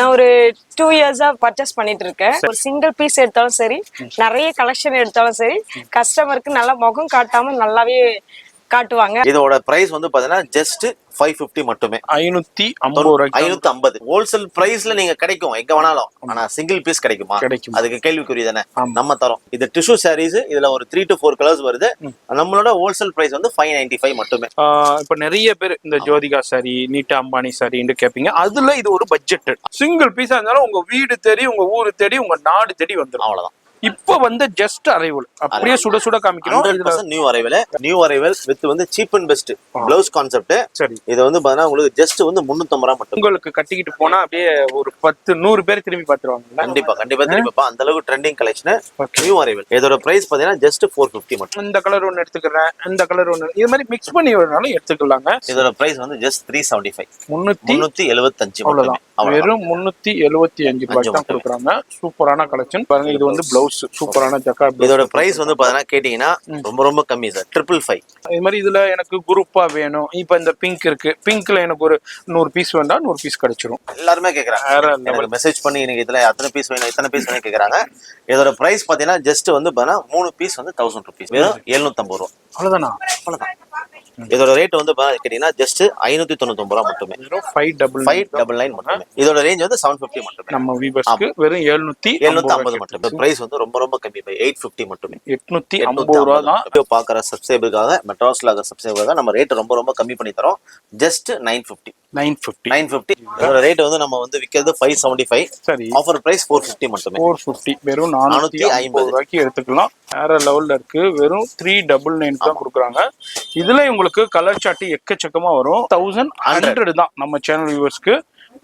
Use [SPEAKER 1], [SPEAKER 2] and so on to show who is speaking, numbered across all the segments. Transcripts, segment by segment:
[SPEAKER 1] நான் ஒரு 2 இயர்ஸா பர்ச்சேஸ் பண்ணிட்டு இருக்கேன். ஒரு சிங்கிள் பீஸ் எடுத்தாலும் சரி, நிறைய கலெக்ஷன் எடுத்தாலும் சரி, கஸ்டமருக்கு நல்லா முகம் காட்டாம நல்லாவே காட்டுவாங்க.
[SPEAKER 2] இதோட பிரைஸ் வந்து பாத்தீங்கன்னா ஜஸ்ட் 550 மட்டுமே.
[SPEAKER 3] 550
[SPEAKER 2] ஹோல்சேல் பிரைஸ்ல நீங்க கிடைக்கும் எங்க வேணாலும். ஆனா சிங்கிள் பீஸ் கிடைக்குமா? அதுக்கு கேள்விக்குறி தானே. நம்ம தரோம். இது டிஷ்யூ சாரீஸ், இதுல ஒரு 3 to 4 கலர்ஸ் வருது. நம்மளோட ஹோல்சேல் பிரைஸ் வந்து 595 மட்டுமே.
[SPEAKER 3] இப்ப நிறைய பேர் இந்த ஜோதிகா சாரி, நீட்டா அம்பானி சாரின்னு கேட்பீங்க. அதுல இது ஒரு பட்ஜெட் சிங்கிள் பீஸா இருந்தாலும் உங்க வீடு தேடி, உங்க ஊரு தேடி, உங்க நாடு தேடி வந்துடும்.
[SPEAKER 2] அவ்வளவுதான்.
[SPEAKER 3] இப்ப வந்து ஜஸ்ட் அரைவல் அப்படியே சுட சுட காமிக்கிறோம்.
[SPEAKER 2] 100% நியூ அரைவல் வித் வந்து cheap and best blouse concept.
[SPEAKER 3] சரி,
[SPEAKER 2] இது வந்து பாத்தீங்கன்னா உங்களுக்கு ஜஸ்ட் வந்து 350 ரூபாய் மட்டும்.
[SPEAKER 3] உங்களுக்கு கட்டிக்கிட்டு போனா அப்படியே ஒரு 10-100 பேர் திரும்பி பாத்துருவாங்க.
[SPEAKER 2] கண்டிப்பா திரும்பி அந்த அளவுக்கு ட்ரெண்டிங் கலெக்ஷன் நியூ அரைவல். இதோட பிரைஸ் பாத்தீங்கன்னா ஜஸ்ட் 450 மட்டும்.
[SPEAKER 3] இந்த கலர் ஒன்னு எடுத்துக்கிறேன், இந்த கலர் ஒன்னு, இது மாதிரி மிக்ஸ் பண்ணி வரனாலும் எடுத்துக்கலாங்க.
[SPEAKER 2] இதோட பிரைஸ் வந்து ஜஸ்ட் 375,
[SPEAKER 3] 375 அவ்வளவுதான். வெறும் 375 ரூபாய் தான் கொடுக்குறாங்க. சூப்பரான கலெக்ஷன் பாருங்க. இது வந்து பிளவுஸ் சூப்பரான ஜக்கார்ட்.
[SPEAKER 2] இதோட பிரைஸ் வந்து பாத்தீங்கன்னா கேட்டீங்கன்னா ரொம்ப கம்மி சார். 555.
[SPEAKER 3] இது மாதிரி இதுல எனக்கு குரூப்பா வேணும். இப்ப இந்த பிங்க் இருக்கு, பிங்க்ல எனக்கு ஒரு 100 பீஸ் வேண்டாம், 100 பீஸ் கிடைச்சிரும்.
[SPEAKER 2] எல்லாருமே கேக்குறாங்க, எனக்கு மெசேஜ் பண்ணி எனக்கு இதுல அத்தனை பீஸ் வேணும், இத்தனை பீஸ் வேணும் கேக்குறாங்க. இதோட பிரைஸ் பாத்தீங்கன்னா ஜஸ்ட் வந்து பாத்தீங்கன்னா 3 பீஸ் வந்து 1000 rupees, வெறும் 750 ரூபாய்.
[SPEAKER 3] அவ்வளவுதானா?
[SPEAKER 2] அவ்வளவுதான். இதோட ரேட் வந்து கேட்டீங்கன்னா ஜஸ்ட் 599 ரூபாய் மட்டுமே. 599 மட்டுமே. இதோட ரேஞ்ச் வந்து 750 மட்டுமே.
[SPEAKER 3] நம்ம வீவர்ஸ்க்கு வெறும் 750
[SPEAKER 2] மட்டுமே. பிரைஸ் வந்து ரொம்ப கம்மி. 850 மட்டுமே.
[SPEAKER 3] 850 ரூபாய் தான்.
[SPEAKER 2] இப்போ பாக்குற சப்ஸ்கிரைபருக்காக, மெட்ராஸ்ல இருக்க சப்ஸ்கிரைபருக்காக நம்ம ரேட் ரொம்ப கம்மி பண்ணி தரோம். ஜஸ்ட் 950. இதோட ரேட் வந்து நம்ம வந்து விக்கிறது 575.
[SPEAKER 3] சரி,
[SPEAKER 2] ஆஃபர் பிரைஸ் 450 மட்டுமே.
[SPEAKER 3] 450 வெறும் 450 ரூபாய்க்கு எடுத்துக்கலாம். வேற லெவல்ல இருக்கு. வெறும் 399 தான் கொடுக்குறாங்க. இதுல உங்களுக்கு கலர் சார்ட் எக்கச்சக்கமா வரும். 1100 தான் நம்ம சேனல் வியூவர்ஸ்க்கு.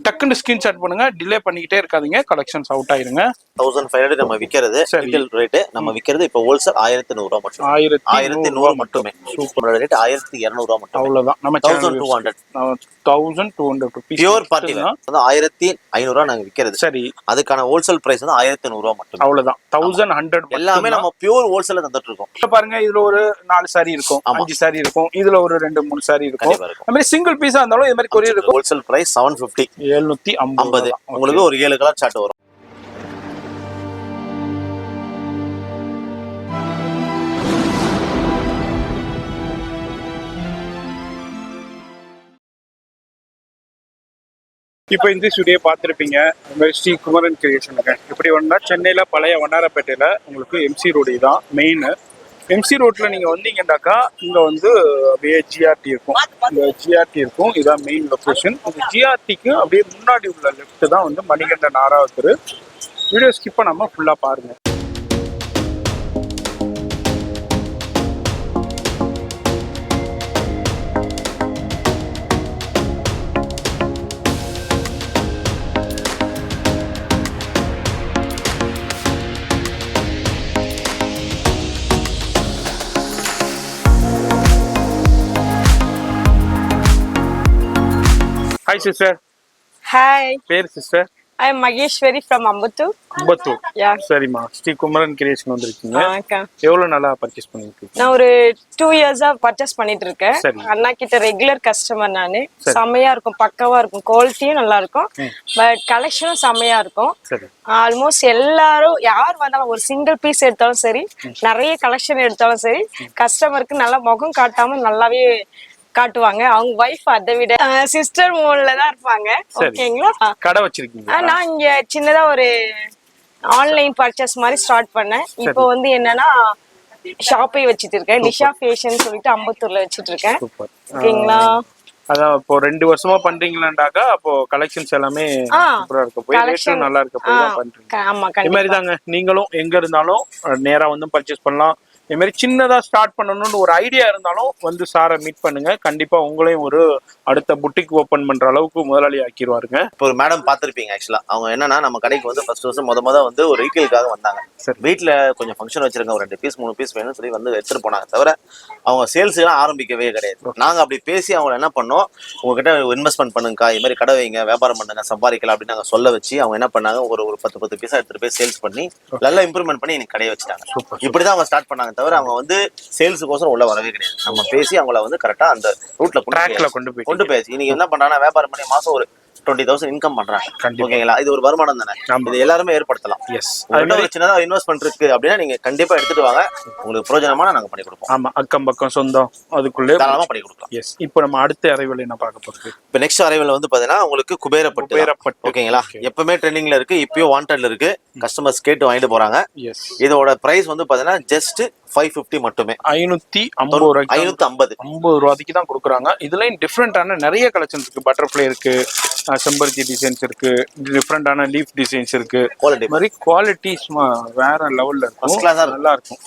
[SPEAKER 3] டக்குன்னு ஸ்கிரீன்ஷாட் பண்ணுங்க, டிலே பண்ணிக்கிட்டே இருக்காதீங்க, கலெக்ஷன்ஸ் அவுட் ஆயிருங்க.
[SPEAKER 2] 1500 நம்ம விக்கிறது ரீட்டைல் ரேட். நம்ம விக்கிறது இப்போ ஹோல்சேல் 1100 ரூபாய் மட்டும். 1100 மட்டுமே. சூப்பர் ரேட் 1200 ரூபாய் மட்டும்.
[SPEAKER 3] அவ்வளவுதான். நம்ம
[SPEAKER 2] 1200
[SPEAKER 3] rupees
[SPEAKER 2] பியூர் பார்ட்டி வேர் வந்து 1500 ரூபாய் நாங்க விக்கிறது.
[SPEAKER 3] சரி,
[SPEAKER 2] அதுக்கான ஹோல்சேல் பிரைஸ் வந்து 1100 ரூபாய் மட்டும்.
[SPEAKER 3] அவ்வளவுதான். 1100
[SPEAKER 2] எல்லாமே நம்ம பியூர் ஹோல்சேல்ல தந்துட்டு இருக்கோம்.
[SPEAKER 3] இப்ப பாருங்க, இதுல ஒரு 4 சாரி இருக்கும், 5 சாரி இருக்கும், இதுல ஒரு 2-3 சாரி இருக்கும். அந்த மாதிரி சிங்கிள் பீஸா இருந்தாலும் இது மாதிரி கொரியர் இருக்கும்.
[SPEAKER 2] Wholesale price 750.
[SPEAKER 3] 750.
[SPEAKER 2] உங்களுக்கு ஒரு 7 கலர் சார்ட் வரும்.
[SPEAKER 3] இப்போ இந்த ஸ்டுடியோ பார்த்துருப்பீங்க. ஸ்ரீ குமரன் கிரியேஷனுங்க. இப்படி ஒன்றா சென்னையில் பழைய வண்ணாரப்பேட்டையில் உங்களுக்கு எம்சி ரோடு தான் மெயின். எம்சி ரோட்ல நீங்க வந்தீங்கன்னாக்கா இங்க வந்து அப்படியே ஜிஆர்டி இருக்கும். இந்த ஜிஆர்டி இருக்கும், இதான் மெயின் லொக்கேஷன். இந்த ஜிஆர்டிக்கு அப்படியே முன்னாடி உள்ள லெஃப்ட் தான் வந்து மணிகண்டன் 6வது தெரு. வீடியோ ஸ்கிப் பண்ணாம ஃபுல்லா பாருங்க. Hi sister.
[SPEAKER 1] Hi.
[SPEAKER 3] பேர் sister?
[SPEAKER 1] I am Mageshwari from Ambattur.
[SPEAKER 3] Ambattur.
[SPEAKER 1] Yeah.
[SPEAKER 3] சரிம்மா. ஸ்ரீ குமரன் கிரியேஷன் வந்திருக்கீங்க. எவ்வளவு நாளா பர்ச்சேஸ் பண்ணிருக்கீங்க?
[SPEAKER 1] நான் ஒரு 2 இயர்ஸா பர்ச்சேஸ் பண்ணிட்டு இருக்கேன்.
[SPEAKER 3] சரி.
[SPEAKER 1] அண்ணா கிட்ட ரெகுலர் கஸ்டமர் நானு. செமையா இருக்கும், பக்காவா இருக்கும், குவாலிட்டியும் நல்லா இருக்கும், பட் கலெக்ஷனும் செமையா இருக்கும்.
[SPEAKER 3] சரி.
[SPEAKER 1] ஆல்மோஸ்ட் எல்லாரும் யார் வந்தாலும் ஒரு சிங்கிள் பீஸ் எடுத்தாலும் சரி, நிறைய கலெக்ஷன் எடுத்தாலும் சரி, கஸ்டமருக்கு நல்லா முகம் காட்டாம நல்லாவே காட்டுவாங்க. அவங்க வைஃப் அதை விட சிஸ்டர் மோட்ல தான் இருப்பாங்க. ஓகேங்களா?
[SPEAKER 3] கடை வச்சிருக்கீங்க?
[SPEAKER 1] நான் இங்க சின்னதா ஒரு ஆன்லைன் பர்ச்சேஸ் மாதிரி ஸ்டார்ட் பண்ணேன். இப்போ வந்து என்னன்னா ஷாப்பே வச்சிட்டு இருக்கேன். நிஷா ஃபேஷன் சொல்லிட்டு அம்பத்தூர்ல வச்சிட்டு இருக்கேன். ஓகேங்களா?
[SPEAKER 3] அதான் இப்போ 2 வருஷமா பண்றீங்களாண்டாக்கா, அப்போ கலெக்ஷன்ஸ் எல்லாமே சூப்பரா இருக்க போய், ரேட்டும் நல்லா இருக்க போய் தான் பண்றீங்க.
[SPEAKER 1] ஆமா,
[SPEAKER 3] இது மாதிரி தாங்க. நீங்களும் எங்க இருந்தாலும் நேரா வந்து பர்ச்சேஸ் பண்ணலாம். இது மாதிரி சின்னதா ஸ்டார்ட் பண்ணணும்னு ஒரு ஐடியா இருந்தாலும் வந்து சாரை மீட் பண்ணுங்க. கண்டிப்பா உங்களையும் ஒரு அடுத்த புட்டிக் ஓபன் பண்ற அளவுக்கு முதலாளி ஆக்கிடுவாருங்க.
[SPEAKER 2] இப்போ ஒரு மேடம் பாத்திருப்பீங்க. ஆக்சுவலா அவங்க என்னன்னா நம்ம கடைக்கு வந்து ஃபர்ஸ்ட் வருஷம் முத வந்து ஒரு ரீட்டெயிலுக்காக வந்தாங்க. வீட்டுல கொஞ்சம் ஃபங்க்ஷன் வச்சிருக்க, ஒரு 2 பீஸ் 3 பீஸ் வேணும்னு சொல்லி வந்து எடுத்துட்டு போனாங்க. தவிர அவங்க சேல்ஸ் எல்லாம் ஆரம்பிக்கவே கிடையாது. நாங்க அப்படி பேசி அவங்க என்ன பண்ணோம், உங்ககிட்ட இன்வெஸ்ட்மெண்ட் பண்ணுங்கக்கா, இது மாதிரி கடை வைங்க, வியாபாரம் பண்ணுங்க, சம்பாதிக்கலாம் அப்படின்னு நாங்க சொல்ல வச்சு அவங்க என்ன பண்ணாங்க, ஒரு 10 பீஸா எடுத்துட்டு போய் சேல்ஸ் பண்ணி நல்லா இம்ப்ரூவ்மெண்ட் பண்ணி எனக்கு கடையை வச்சுட்டாங்க. இப்படிதான் அவங்க ஸ்டார்ட் பண்ணாங்க. தவிர அவங்க வந்து சேல்ஸுக்கோசரம் உள்ள வரவே கிடையாது. நம்ம பேசி அவங்கள வந்து கரெக்டா அந்த ரூட்ல கொண்டு போய் இன்னைக்கு என்ன பண்றாங்கன்னா, வியாபாரம் பண்ணி மாசம் ஒரு 20,000 இன்கம் பண்றாங்க.
[SPEAKER 3] கண்டிப்பா.
[SPEAKER 2] ஓகேங்களா, இது ஒரு வருமானம் தானே,
[SPEAKER 3] ஆமா.
[SPEAKER 2] இது எல்லாருமே ஏற்படுத்தலாம்.
[SPEAKER 3] எஸ்,
[SPEAKER 2] உங்கள்ட்ட ஒரு சின்னதா இன்வெஸ்ட்மெண்ட் இருக்கு அப்படின்னா நீங்க கண்டிப்பா எடுத்துட்டு வாங்க, உங்களுக்கு பிரயோஜனமான நாங்க பண்ணி கொடுப்போம்.
[SPEAKER 3] ஆமா, அக்கம் பக்கம் சொந்தம் அதுக்குள்ளே
[SPEAKER 2] தாராளமா பண்ணி கொடுக்கலாம்.
[SPEAKER 3] எஸ். இப்போ நம்ம அடுத்த அரைவல் என்ன பார்க்க போறது?
[SPEAKER 2] இப்போ நெக்ஸ்ட் அரைவல் வந்து பாத்தீங்கன்னா உங்களுக்கு குபேரப்பட்டு.
[SPEAKER 3] குபேரப்பட்டு.
[SPEAKER 2] ஓகேங்களா, எப்பவுமே ட்ரெண்டிங்ல இருக்கு, இப்பயும் வாண்டட்ல இருக்கு, கஸ்டமர்ஸ் கேட்டு வாங்கிட்டு போறாங்க.
[SPEAKER 3] எஸ்.
[SPEAKER 2] இதோட பிரைஸ் வந்து பாத்தீங்கன்னா ஜஸ்ட் 550 மட்டுமே.
[SPEAKER 3] 550 ரூபாய்க்கு
[SPEAKER 2] 550
[SPEAKER 3] 50 ரூபாய்க்கு தான் கொடுக்குறாங்க. இதுலயும் டிஃப்ரெண்டான நிறைய கலெக்ஷன்ஸ் இருக்கு. பட்டர்ஃப்ளை இருக்கு, செம்பருத்தி டிசைன்ஸ் இருக்கு, டிஃப்ரெண்டான லீஃப் டிசைன்ஸ் இருக்கு.
[SPEAKER 2] குவாலிட்டி
[SPEAKER 3] மாதிரி குவாலிட்டி வேற லெவல்ல
[SPEAKER 2] First
[SPEAKER 3] இருக்கும்,
[SPEAKER 2] class ஆ இருக்கும்.
[SPEAKER 3] நல்லா இருக்கும்.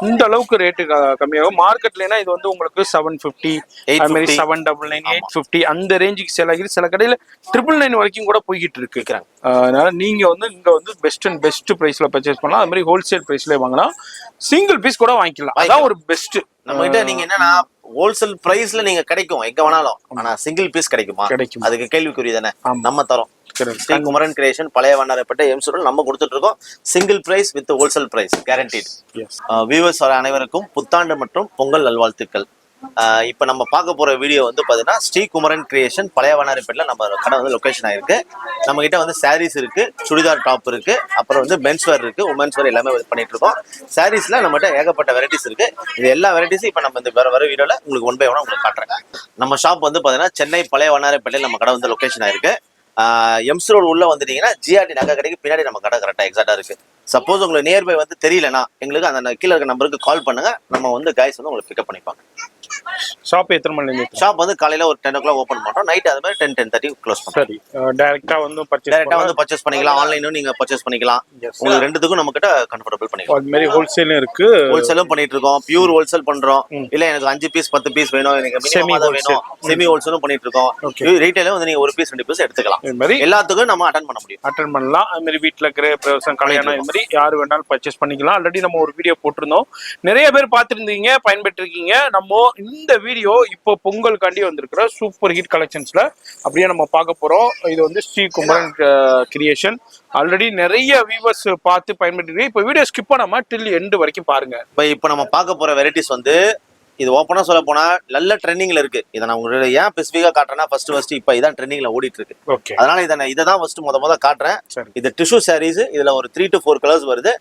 [SPEAKER 3] இந்த அளவுக்கு ரேட்டு கம்மியாகும். மார்க்கெட்லனா இது வந்து உங்களுக்கு 750, அது மாதிரி 799, 850 அந்த ரேஞ்சுக்கு சேல் ஆகிது. சில கடையில 999 வரைக்கும் கூட போய்கிட்டு இருக்கு. அதனால நீங்க வந்து இங்க வந்து பெஸ்ட் அண்ட் பெஸ்ட் பிரைஸ்ல பர்ச்சேஸ் பண்ணலாம். அது மாதிரி ஹோல்சேல் பிரைஸ்ல வாங்கலாம், சிங்கிள் பீஸ் கூட வாங்கிக்கலாம். அதான் ஒரு பெஸ்ட்.
[SPEAKER 2] நம்ம கிட்ட நீங்க என்னன்னா ஹோல்சேல் பிரைஸ்ல நீங்க கிடைக்கும் எங்க வேணாலும், ஆனா சிங்கிள் பீஸ் கிடைக்குமா?
[SPEAKER 3] கிடைக்கும்.
[SPEAKER 2] அதுக்கு கேள்விக்குறி தானே. நம்ம தரோம். ஸ்ரீ குமரன் கிரியேஷன் பழைய வண்ணாரப்பேட்டை எம்சி ரோட் நம்ம கொடுத்துட்டு இருக்கோம். Single price with wholesale price guaranteed. Viewers அனைவருக்கும் புத்தாண்டு மற்றும் பொங்கல் நல்வாழ்த்துக்கள். இப்ப நம்ம பார்க்க போற வீடியோ வந்து பாத்தீங்கன்னா ஸ்ரீ குமரன் கிரியேஷன் பழைய வண்ணாரப்பேட்டில் நம்ம கடை வந்து லொகேஷன் ஆயிருக்கு. நம்ம கிட்ட வந்து சாரீஸ் இருக்கு, சுடிதார் டாப் இருக்கு, அப்புறம் வந்து மென்ஸ் வேர் இருக்கு, உமன்ஸ் வேர் எல்லாமே பண்ணிட்டு இருக்கோம். சாரீஸ்ல நம்ம கிட்ட ஏகப்பட்ட வெரைட்டிஸ் இருக்கு. இது எல்லா வெரைட்டிஸும் இப்ப நம்ம இந்த வர வீடியோல உங்களுக்கு ஒன் பை ஒன் உங்களுக்கு காட்டுறேன். நம்ம ஷாப் வந்து பாத்தீங்கன்னா சென்னை பழைய வண்ணாரப்பேட்டையில் நம்ம கடை வந்து லொகேஷன் ஆயிருக்கு. எம்சி ரோடு உள்ள வந்துட்டீங்கன்னா ஜிஆர்டி நகை கடைக்கு பின்னாடி நம்ம கடை கரெக்டா எக்ஸாக்டா இருக்கு. சப்போஸ் உங்களுக்கு நியர்பை வந்து தெரியலனா எங்களுக்கு அந்த கீழே இருக்க நம்பருக்கு கால் பண்ணுங்க, நம்ம வந்து கைஸ் வந்து உங்களுக்கு பிக்கப் பண்ணிப்பாங்க.
[SPEAKER 3] ஷாப் எத்தனை மணில இருந்து?
[SPEAKER 2] ஷாப் வந்து காலையில ஒரு 10 o'clock ஓபன் பண்றோம், நைட் அது மாதிரி 10-10:30 க்ளோஸ் பண்றோம்.
[SPEAKER 3] சரி, டைரக்டா வந்து
[SPEAKER 2] பர்ச்சேஸ் பண்ணிக்கலாம், ஆன்லைனும் நீங்க பர்ச்சேஸ் பண்ணிக்கலாம். உங்களுக்கு ரெண்டுத்துக்கும் நம்ம கிட்ட கம்ஃபர்டபிள் பண்ணிக்கலாம்.
[SPEAKER 3] அது மாதிரி ஹோல்சேலும் இருக்கு,
[SPEAKER 2] ஹோல்சேலும் பண்ணிட்டு இருக்கோம், பியூர் ஹோல்சேல் பண்றோம். இல்ல எனக்கு 5 பீஸ் 10 பீஸ் வேணும், எனக்கு மினிமம் தான் வேணும், செமி ஹோல்சேலும் பண்ணிட்டு இருக்கோம். ரீட்டைலும் வந்து நீங்க ஒரு பீஸ் 2 பீஸ் எடுத்துக்கலாம். இது மாதிரி எல்லாத்துக்கும் நம்ம அட்டெண்ட் பண்ண முடியும்,
[SPEAKER 3] அட்டெண்ட் பண்ணலாம். அது மாதிரி வீட்டுல கிரேப்ரவேசம் கல்யாணம் இது மாதிரி யாரு வேணாலும் பர்ச்சேஸ் பண்ணிக்கலாம். ஆல்ரெடி நம்ம ஒரு வீடியோ போட்டிருந்தோம், நிறைய பேர் பார்த்துருந்தீங்க, பயன்பெற்றிருக்கீங்க. நம்ம இந்த வீடியோ இப்போ பொங்கலுக்காண்டி வந்திருக்கிற சூப்பர் ஹிட் கலெக்ஷன்ஸ்ல அப்படியே நம்ம பார்க்க போறோம். இது வந்து ஸ்ரீ குமரன் கிரியேஷன். ஆல்ரெடி நிறைய வியூவர்ஸ் பார்த்து பயன்பெற்றிருக்கீங்க. இப்போ வீடியோ ஸ்கிப் பண்ணாம டில் எண்ட் வரைக்கும் பாருங்க.
[SPEAKER 2] இப்போ நம்ம பார்க்க போற வெரைட்டிஸ் வந்து இது ஓப்பனா சொல்ல போனா நல்ல ட்ரெண்டிங்ல இருக்கு. இதை நான் உங்களுக்கு ஏன் ஸ்பெசிஃபிக்கா காட்டுறேன்னா ஃபர்ஸ்ட் இப்ப இதான் ட்ரெண்டிங்ல ஓடிட்டு இருக்கு. அதனால இதை தான் ஃபர்ஸ்ட் முத காட்டுறேன். இது டிஷ்யூ சாரீஸ், இதுல ஒரு 3 to 4 கலர்ஸ் வருது.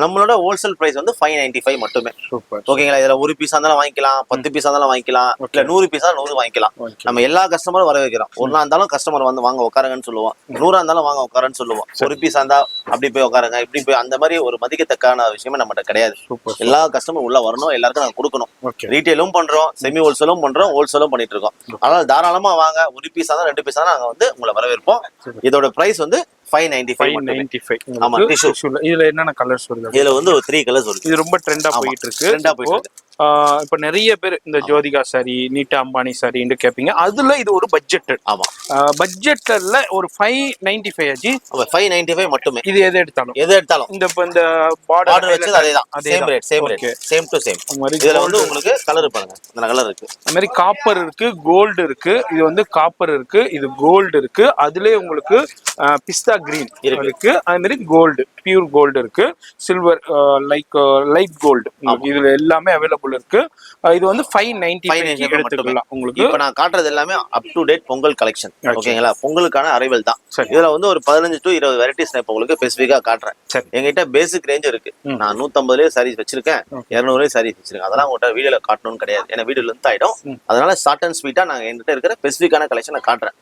[SPEAKER 2] நம்மளோட ஹோல்சேல் பிரைஸ் வந்து 595 மட்டுமே. ஓகேங்களா, இதுல ஒரு பீஸ் இருந்தாலும் வாங்கிக்கலாம், 10 பீஸ் இருந்தாலும் வாங்கிக்கலாம், இல்ல 100 பீஸா 100 வாங்கிக்கலாம். நம்ம எல்லா கஸ்டமரும் வர வைக்கிறோம். ஒன்னா இருந்தாலும் கஸ்டமர் வந்து வாங்க உட்காருங்கன்னு சொல்லுவோம், 100 இருந்தாலும் வாங்க உட்காருன்னு சொல்லுவோம். ஒரு பீஸ் இருந்தா அப்படி போய் உட்காருங்க, இப்படி போய், அந்த மாதிரி ஒரு மதிக்கத்தக்கான விஷயமே நம்மகிட்ட கிடையாது. எல்லா கஸ்டமர் உள்ள வரணும், எல்லாருக்கும் நாங்க கொடுக்கணும். ரீட்டைலும் பண்றோம், செமி ஹோல்சேலும் பண்றோம், ஹோல்சேலும் பண்ணிட்டு இருக்கோம். அதனால தாராளமா வாங்க, ஒரு பீஸ் தான் 2 பீஸ் தான் நாங்க வந்து உங்களை வரவேற்போம். இதோட பிரைஸ் வந்து 595. ஆமா, டிஷ்யூ.
[SPEAKER 3] இதுல என்னென்ன கலர்ஸ் வருது?
[SPEAKER 2] இதுல வந்து 3 கலர்ஸ் வருது.
[SPEAKER 3] இது ரொம்ப ட்ரெண்டா போயிட்டு இருக்கு. இப்ப நிறைய பேர் இந்த ஜோதிகா சாரி, நீட்டா அம்பானி சாரின்னு கேட்பீங்க. அதுல இது ஒரு பட்ஜெட்.
[SPEAKER 2] ஆமா,
[SPEAKER 3] பட்ஜெட்ல ஒரு 595 ஆச்சு.
[SPEAKER 2] 595 மட்டுமே.
[SPEAKER 3] இது எது எடுத்தாலும் இந்த
[SPEAKER 2] பார்டர் வச்சது அதேதான், same rate, same to same. இதுல வந்து உங்களுக்கு கலர் பாருங்க, இந்த கலர் இருக்கு.
[SPEAKER 3] அந்த மாதிரி காப்பர் இருக்கு, கோல்டு இருக்கு. இது வந்து காப்பர் இருக்கு, இது கோல்டு இருக்கு. அதுலயே உங்களுக்கு பிஸ்தா கிரீன் இருக்கு. அது மாதிரி கோல்டு, பியூர் கோல்டு இருக்கு, சில்வர், லைட் கோல்டு, இதுல எல்லாமே அவைலபிள் இருக்கு. இது வந்து 595 எடுத்துக்கலாம். உங்களுக்கு
[SPEAKER 2] இப்ப நான் காட்டுறது எல்லாமே up to date Pongal collection. ஓகேங்களா, பொங்கலுக்கான அரைவல் தான். இதுல வந்து ஒரு 15 to 20 வெரைட்டிஸ் நான் இப்ப உங்களுக்கு ஸ்பெசிஃபிக்கா காட்டுறேன். எங்கிட்ட பேசிக் ரேஞ்ச் இருக்கு. நான் 150 சாரீஸ் வச்சிருக்கேன், 200 சாரீஸ் வச்சிருக்கேன். அதெல்லாம் உங்கள்கிட்ட வீடியோல காட்டணும்னு கிடையாது, ஏன்னா வீடியோல இருந்து ஆயிடும். அதனால ஷார்ட் அண்ட் ஸ்வீட்டா நான் என்கிட்ட இருக்கிற ஸ்பெசிஃபிக்கான கலெக்ஷன் காட்டுறேன்.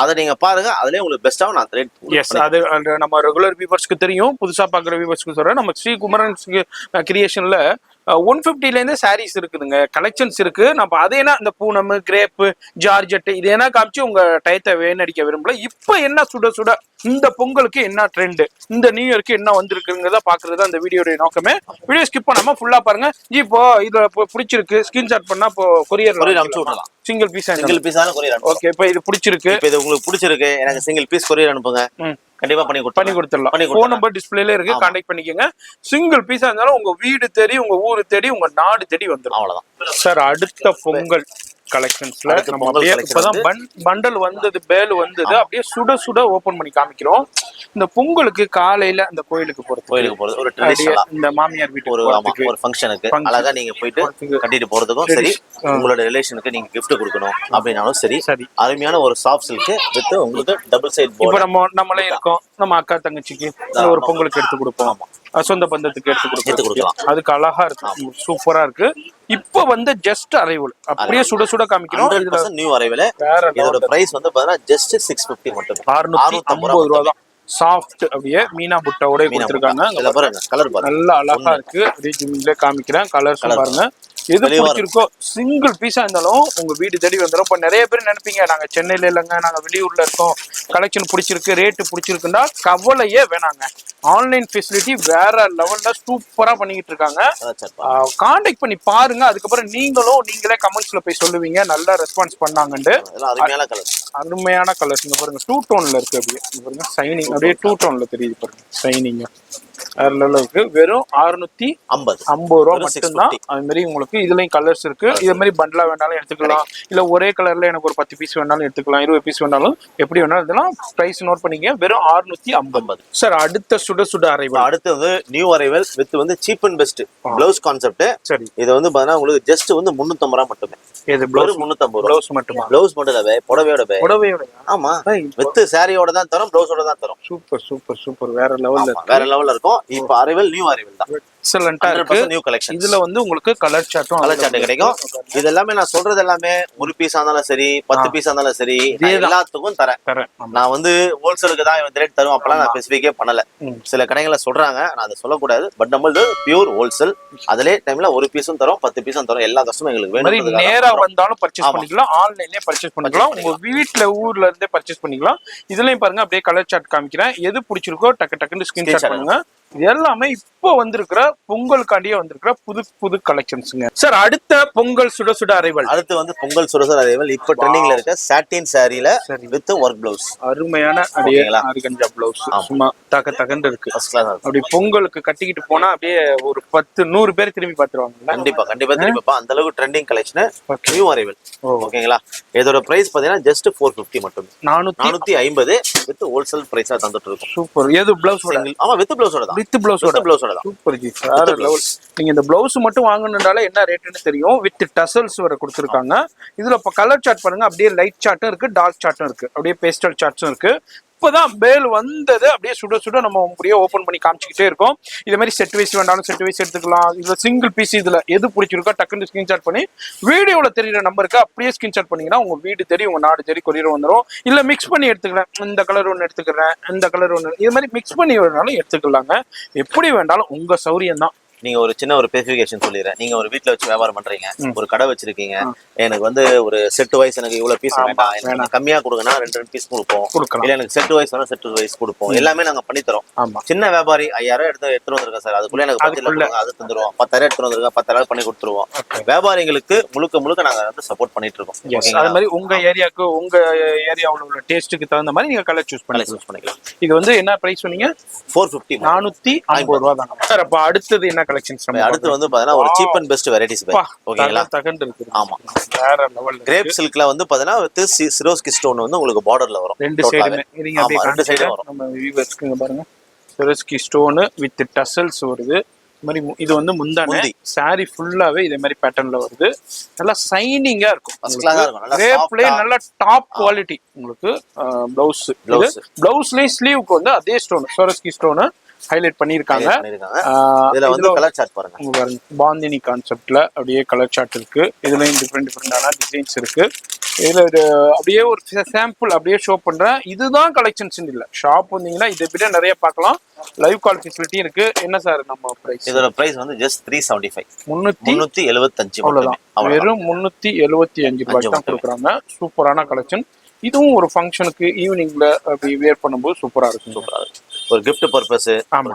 [SPEAKER 2] அதை நீங்க பாருங்க, அதுலயே உங்களுக்கு பெஸ்ட்டாவும் நான் ரேட்.
[SPEAKER 3] அது நம்ம ரெகுலர் வியூவர்ஸ்க்கு தெரியும், புதுசா பாக்குற வியூவர்ஸ்க்கு சொல்றேன். நம்ம ஸ்ரீ குமரன் கிரியேஷன்ல 150ல இருந்து சாரீஸ் இருக்குதுங்க, கலெக்ஷன்ஸ் இருக்கு. நம்ம அதேனா இந்த பூனம், கிரேப்பு, ஜார்ஜெட் இது என்ன காமிச்சு உங்க டயத்தை வேணடிக்க விரும்பல. இப்ப என்ன சுட சுட இந்த பொங்கலுக்கு என்ன ட்ரெண்ட், இந்த நியூ இயருக்கு என்ன வந்திருக்குங்கிறத பாக்குறது அந்த வீடியோட நோக்கமே. வீடியோ ஸ்கிப் பண்ணாம ஃபுல்லா பாருங்க. இப்போ இதுல பிடிச்சிருக்கு, ஸ்கிரீன்ஷாட் பண்ணா இப்போ கொரியர்
[SPEAKER 2] அனுப்பிச்சு விடலாம்.
[SPEAKER 3] Single piece
[SPEAKER 2] courier.
[SPEAKER 3] ஓகே, இப்போ இது பிடிச்சிருக்கு,
[SPEAKER 2] இப்போ இது உங்களுக்கு பிடிச்சிருக்கு, எனக்கு சிங்கிள் பீஸ் கொரியர் அனுப்புங்க, கண்டிப்பா பண்ணி கொடுத்துடலாம்.
[SPEAKER 3] ஃபோன் நம்பர் டிஸ்பிளேல இருக்கு, கான்டாக்ட் பண்ணிக்கோங்க. சிங்கிள் பீஸா இருந்தாலும் உங்க வீடு தேடி, உங்க ஊரு தேடி, உங்க நாடு தேடி வந்துடும்.
[SPEAKER 2] அவ்வளவுதான்
[SPEAKER 3] சார். அடுத்த பொங்கல் கலெக்ஷன்ஸ்ல
[SPEAKER 2] அடுத்து
[SPEAKER 3] நம்ம
[SPEAKER 2] பொங்கல்
[SPEAKER 3] அப்படியே
[SPEAKER 2] collection
[SPEAKER 3] இப்பதான் பண்டல் வந்தது, பேல் வந்தது, அப்படியே சுட சுட ஓபன் பண்ணி காமிக்கிறோம். இந்த பொங்கலுக்கு காலையில அந்த கோயிலுக்கு போறது
[SPEAKER 2] ஒரு ட்ரெடிஷனலா
[SPEAKER 3] இந்த மாமியார்
[SPEAKER 2] ஒரு
[SPEAKER 3] வீட்டுக்கு
[SPEAKER 2] ஒரு ஃபங்க்ஷனுக்கு அழகா நீங்க போயிட்டு கட்டிட்டு போறதுக்கும் சரி, உங்களோட ரிலேஷனுக்கு நீங்க gift கொடுக்கணும் அப்படின்னாலும் சரி, அருமையான ஒரு சாஃப்ட் சில்க் வித் உங்களுக்கு டபுள் சைட்
[SPEAKER 3] இப்ப
[SPEAKER 2] போர்டு.
[SPEAKER 3] நம்மளே இருக்கோம், நம்ம அக்கா தங்கச்சிக்கு ஒரு பொங்கலுக்கு எடுத்து கொடுப்போம், சொந்த பந்தத்துக்கு எடுத்து கொடுக்கலாம். அதுக்கு அழகா இருக்கு, சூப்பரா இருக்கு. இப்ப வந்து ஜஸ்ட் அரைவல் அப்படியே சுட சுட காமிக்கிறோம்.
[SPEAKER 2] 100% நியூ அரைவல். இதோட பிரைஸ் வந்து பாத்தீங்கன்னா ஜஸ்ட் 650 மட்டும்,
[SPEAKER 3] 650 ரூபாய் தான். சாஃப்ட் அப்படியே மீனா புட்டாவோட கொடுத்துருக்காங்க.
[SPEAKER 2] கலர் பாருங்க,
[SPEAKER 3] நல்லா அழகா இருக்கு. அப்படியே ஜிம்ல காமிக்கிறேன், கலர்ஸ் பாருங்க. எது பிடிச்சிருக்கோ சிங்கிள் பீஸா இருந்தாலும் உங்க வீடு தேடி வந்துடும். இப்ப நிறைய பேர் நினைப்பீங்க நாங்க சென்னையில இல்லைங்க, நாங்க வெளியூர்ல இருக்கோம், கலெக்ஷன் பிடிச்சிருக்கு, ரேட்டு பிடிச்சிருக்குன்னா கவலையே வேணாங்க. ஆன்லைன் ஃபெசிலிட்டி வேற லெவல்ல சூப்பரா பண்ணிக்கிட்டு இருக்காங்க. கான்டாக்ட் பண்ணி பாருங்க. அதுக்கப்புறம் நீங்களே கமெண்ட்ஸ்ல போய் சொல்லுவீங்க நல்லா ரெஸ்பான்ஸ் பண்ணாங்கன்னு. அருமையான கலர்ஸ் இங்க பாருங்க, 2 டோன்ல இருக்கு. அப்படியே பாருங்க சைனிங், அப்படியே 2 டோன்ல தெரியுது பாருங்க சைனிங். வேற லெவல்ல இருக்கு. வெறும் 650 ரூபா மட்டும்தான். அது மாதிரி உங்களுக்கு இதுலயும் கலர்ஸ் இருக்கு. இது மாதிரி பண்டலா வேணாலும் எடுத்துக்கலாம், இல்ல ஒரே கலர்ல எனக்கு ஒரு 10 பீஸ் வேணாலும் எடுத்துக்கலாம், 20 பீஸ் வேணாலும் எப்படி வேணாலும் இதெல்லாம் பிரைஸ் நோட் பண்ணிக்க. வெறும் 650. சார் அடுத்த சுட சுட அரைவல்.
[SPEAKER 2] அடுத்து வந்து நியூ அரைவல் வித் வந்து cheap and best blouse concept.
[SPEAKER 3] சரி,
[SPEAKER 2] இது வந்து பாத்தீங்கன்னா உங்களுக்கு ஜஸ்ட் வந்து 350 ரூபா மட்டுமே.
[SPEAKER 3] இது பிளவுஸ்
[SPEAKER 2] 350
[SPEAKER 3] பிளவுஸ் மட்டுமா?
[SPEAKER 2] பிளவுஸ் மட்டும் இல்ல, புடவையோட. ஆமா, வித் சாரியோட தான் தரும், பிளவுஸோட தான் தரும்.
[SPEAKER 3] சூப்பர் சூப்பர் சூப்பர், வேற லெவல்ல
[SPEAKER 2] இருக்கும். இப்போ அரைவல் நியூ அரைவல் தான்,
[SPEAKER 3] எக்ஸலென்ட்டா இருக்கு.
[SPEAKER 2] New collection.
[SPEAKER 3] இதுல வந்து உங்களுக்கு கலர் சார்ட்
[SPEAKER 2] கிடைக்கும். இது எல்லாமே நான் சொல்றது எல்லாமே ஒரு பீஸா இருந்தாலும் சரி, 10 பீஸா இருந்தாலும் சரி, எல்லாத்துக்கும் தரேன். நான் வந்து ஹோல்சேலுக்கு தான் இந்த ரேட் தரும் அப்பலாம் நான் ஸ்பெசிஃபிக்கே பண்ணல. சில கடைகளை சொல்றாங்க, நான் அதை சொல்லக்கூடாது. பட் நம்மளது பியூர் ஹோல்சேல். அதிலே டைம்ல ஒரு பீஸும் தரும், 10 பீஸும் தரும். எல்லா கஸ்டமர் எங்களுக்கு வேணும்.
[SPEAKER 3] நேரா வந்தாலும் பர்ச்சேஸ் பண்ணிக்கலாம், ஆன்லைன்லயே பர்ச்சேஸ் பண்ணிக்கலாம், உங்க வீட்ல ஊர்ல இருந்தே பர்ச்சேஸ் பண்ணிக்கலாம். இதுலயும் பாருங்க அப்படியே கலர் சார்ட் காமிக்கிறேன். எது பிடிச்சிருக்கோ டக்குன்னு ஸ்கிரீன்ஷாட் பண்ணுங்க. இது எல்லாமே இப்போ வந்திருக்கிற பொங்கலுக்காண்டியே வந்திருக்கிற புது கலெக்ஷன்ஸ்ங்க. சார் அடுத்த பொங்கல் சுட சுட அரைவல்.
[SPEAKER 2] அடுத்து வந்து பொங்கல் சுட சுட அரைவல் இப்போ ட்ரெண்டிங்ல இருக்க சாட்டின் சாரில வித் ஒர்க் பிளவுஸ்.
[SPEAKER 3] அருமையான அப்படியே ஆர்கன்ஜா பிளவுஸ், சும்மா தகண்டு இருக்கு. அப்படி பொங்கலுக்கு கட்டிக்கிட்டு போனா அப்படியே ஒரு 10-100 பேர் திரும்பி பாத்துருவாங்க.
[SPEAKER 2] கண்டிப்பா திரும்பி அந்த அளவுக்கு ட்ரெண்டிங் கலெக்ஷன் நியூ அரைவல். ஓகேங்களா? இதோட பிரைஸ் பாத்தீங்கன்னா ஜஸ்ட் 450 மட்டும், 450 வித் ஹோல்சேல் பிரைஸா தந்துட்டு இருக்கும்.
[SPEAKER 3] சூப்பர். எது பிளவுஸ்?
[SPEAKER 2] ஆமா, வித் பிளவுஸோட தான்.
[SPEAKER 3] வித் பிளவுஸோட தான். சூப்பர் ஜி, வேற லெவல். நீங்க இந்த பிளவுஸ் மட்டும் வாங்கணும்னால என்ன ரேட்னு தெரியும். வித் டசல்ஸ் வர கொடுத்துருக்காங்க. இதுல இப்ப கலர் சார்ட் பாருங்க, அப்படியே லைட் சார்ட்டும் இருக்கு, டார்க் சார்ட்டும் இருக்கு, அப்படியே பேஸ்டல் சார்ட்ஸும் இருக்கு. இப்பதான் பேல் வந்தது, அப்படியே சுட சுட நம்ம அப்படியே ஓபன் பண்ணி காமிச்சிக்கிட்டே இருக்கோம். இதே மாதிரி செட் வைஸ் வேண்டாலும் செட் வைஸ் எடுத்துக்கலாம். இதுல சிங்கிள் பீஸ் இதுல எது பிடிச்சிருக்கோ டக்குன்னு ஸ்கிரீன்ஷாட் பண்ணி வீடியோல தெரியுற நம்பருக்கு அப்படியே ஸ்கிரீன்ஷாட் பண்ணீங்கன்னா உங்க வீடு தேடி உங்க நாடு தேடி கொரியர் வந்துடும். இல்ல மிக்ஸ் பண்ணி எடுத்துக்கிறேன், இந்த கலர் ஒன்று எடுத்துக்கிறேன், இந்த கலர் ஒன்று, இது மாதிரி மிக்ஸ் பண்ணி வேணாலும் எடுத்துக்கலாங்க. எப்படி வேண்டாலும் உங்க சௌரியம் தான்.
[SPEAKER 2] நீங்க ஒரு சின்ன ஒரு ஸ்பெசிஃபிகேஷன் சொல்லிடுறேன். நீங்க ஒரு வீட்ல வச்சு வியாபாரம் பண்றீங்க, ஒரு கடை வச்சிருக்கீங்க, எனக்கு வந்து ஒரு செட் வைஸ் எனக்கு இவ்வளவு பீஸ் வேண்டாம், எனக்கு கம்மியா கொடுங்கன்னா 2 பீஸ் கொடுப்போம், இல்ல எனக்கு செட் வைஸ் வேணா செட் வைஸ் கொடுப்போம். எல்லாமே நாங்க பண்ணி தரோம். சின்ன வியாபாரி 5000 எடுத்து வந்திருக்கேன் சார், அதுக்குள்ள எனக்கு 10 அது தந்துருவோம். 10000 எடுத்து வந்திருக்கேன், 10000 பண்ணி கொடுத்துருவோம். வியாபாரிகளுக்கு முழுக்க நாங்க வந்து சப்போர்ட் பண்ணிட்டு இருக்கோம்.
[SPEAKER 3] அது மாதிரி உங்க ஏரியாவுக்கு உங்க ஏரியாவுல உள்ள டேஸ்ட்டுக்கு தகுந்த மாதிரி நீங்க கலர் சூஸ் பண்ணிக்கலாம். இது வந்து என்ன பிரைஸ் சொன்னீங்க?
[SPEAKER 2] 450,
[SPEAKER 3] 450 ரூபாய் தான் சார். அப்ப அடுத்தது என்ன கலெக்ஷன்ஸ்?
[SPEAKER 2] அடுத்து வந்து பாத்தீங்கன்னா ஒரு சீப் அண்ட் பெஸ்ட் வெரைட்டிஸ். ஓகேங்களா?
[SPEAKER 3] தகண்டு இருக்கு.
[SPEAKER 2] ஆமா, வேற லெவல். கிரேப் சில்க்ல வந்து பாத்தீங்கன்னா வித் சிரோஸ்கி ஸ்டோன் வந்து உங்களுக்கு பார்டர்ல வரும்.
[SPEAKER 3] ரெண்டு சைடுமே. நீங்க அப்படியே ரெண்டு சைடு வரும். நம்ம வியூவர்ஸ்க்கு பாருங்க, சிரோஸ்கி ஸ்டோன் வித் டசல்ஸ் வருது. மாதிரி இது வந்து முந்தானே சாரி ஃபுல்லாவே இதே மாதிரி பேட்டர்ன்ல வருது. நல்லா சைனிங்கா இருக்கும். கிரேப்லயே நல்ல டாப் குவாலிட்டி. உங்களுக்கு பிளவுஸ்லயே ஸ்லீவுக்கு வந்து அதே ஸ்டோன், சிரோஸ்கி ஸ்டோன் ஹைலைட் பண்ணிருக்காங்க.
[SPEAKER 2] இதுல வந்து கலர் சார்ட் பாருங்க,
[SPEAKER 3] பாந்தினி கான்செப்ட்ல அப்படியே கலர் சார்ட் இருக்கு. இதுலயும் டிஃப்ரெண்டான டிசைன்ஸ் இருக்கு. இதுல அப்படியே ஒரு சாம்பிள் அப்படியே ஷோ பண்றேன். இதுதான் கலெக்ஷன்ஸ் இல்ல, ஷாப் வந்தீங்கன்னா இதை விட நிறைய பார்க்கலாம். லைவ் கால் ஃபெசிலிட்டி இருக்கு. என்ன சார் நம்ம பிரைஸ்?
[SPEAKER 2] இதோட பிரைஸ் வந்து ஜஸ்ட் 375,
[SPEAKER 3] 375 அவ்வளவுதான். வெறும் 375 ரூபாய் தான் கொடுக்குறாங்க. சூப்பரான கலெக்ஷன். இதுவும் ஒரு ஃபங்க்ஷனுக்கு ஈவினிங்ல அப்படி வேர் பண்ணும்போது சூப்பரா இருக்கும்.
[SPEAKER 2] ஒரு கிஃப்ட் பர்பஸ்,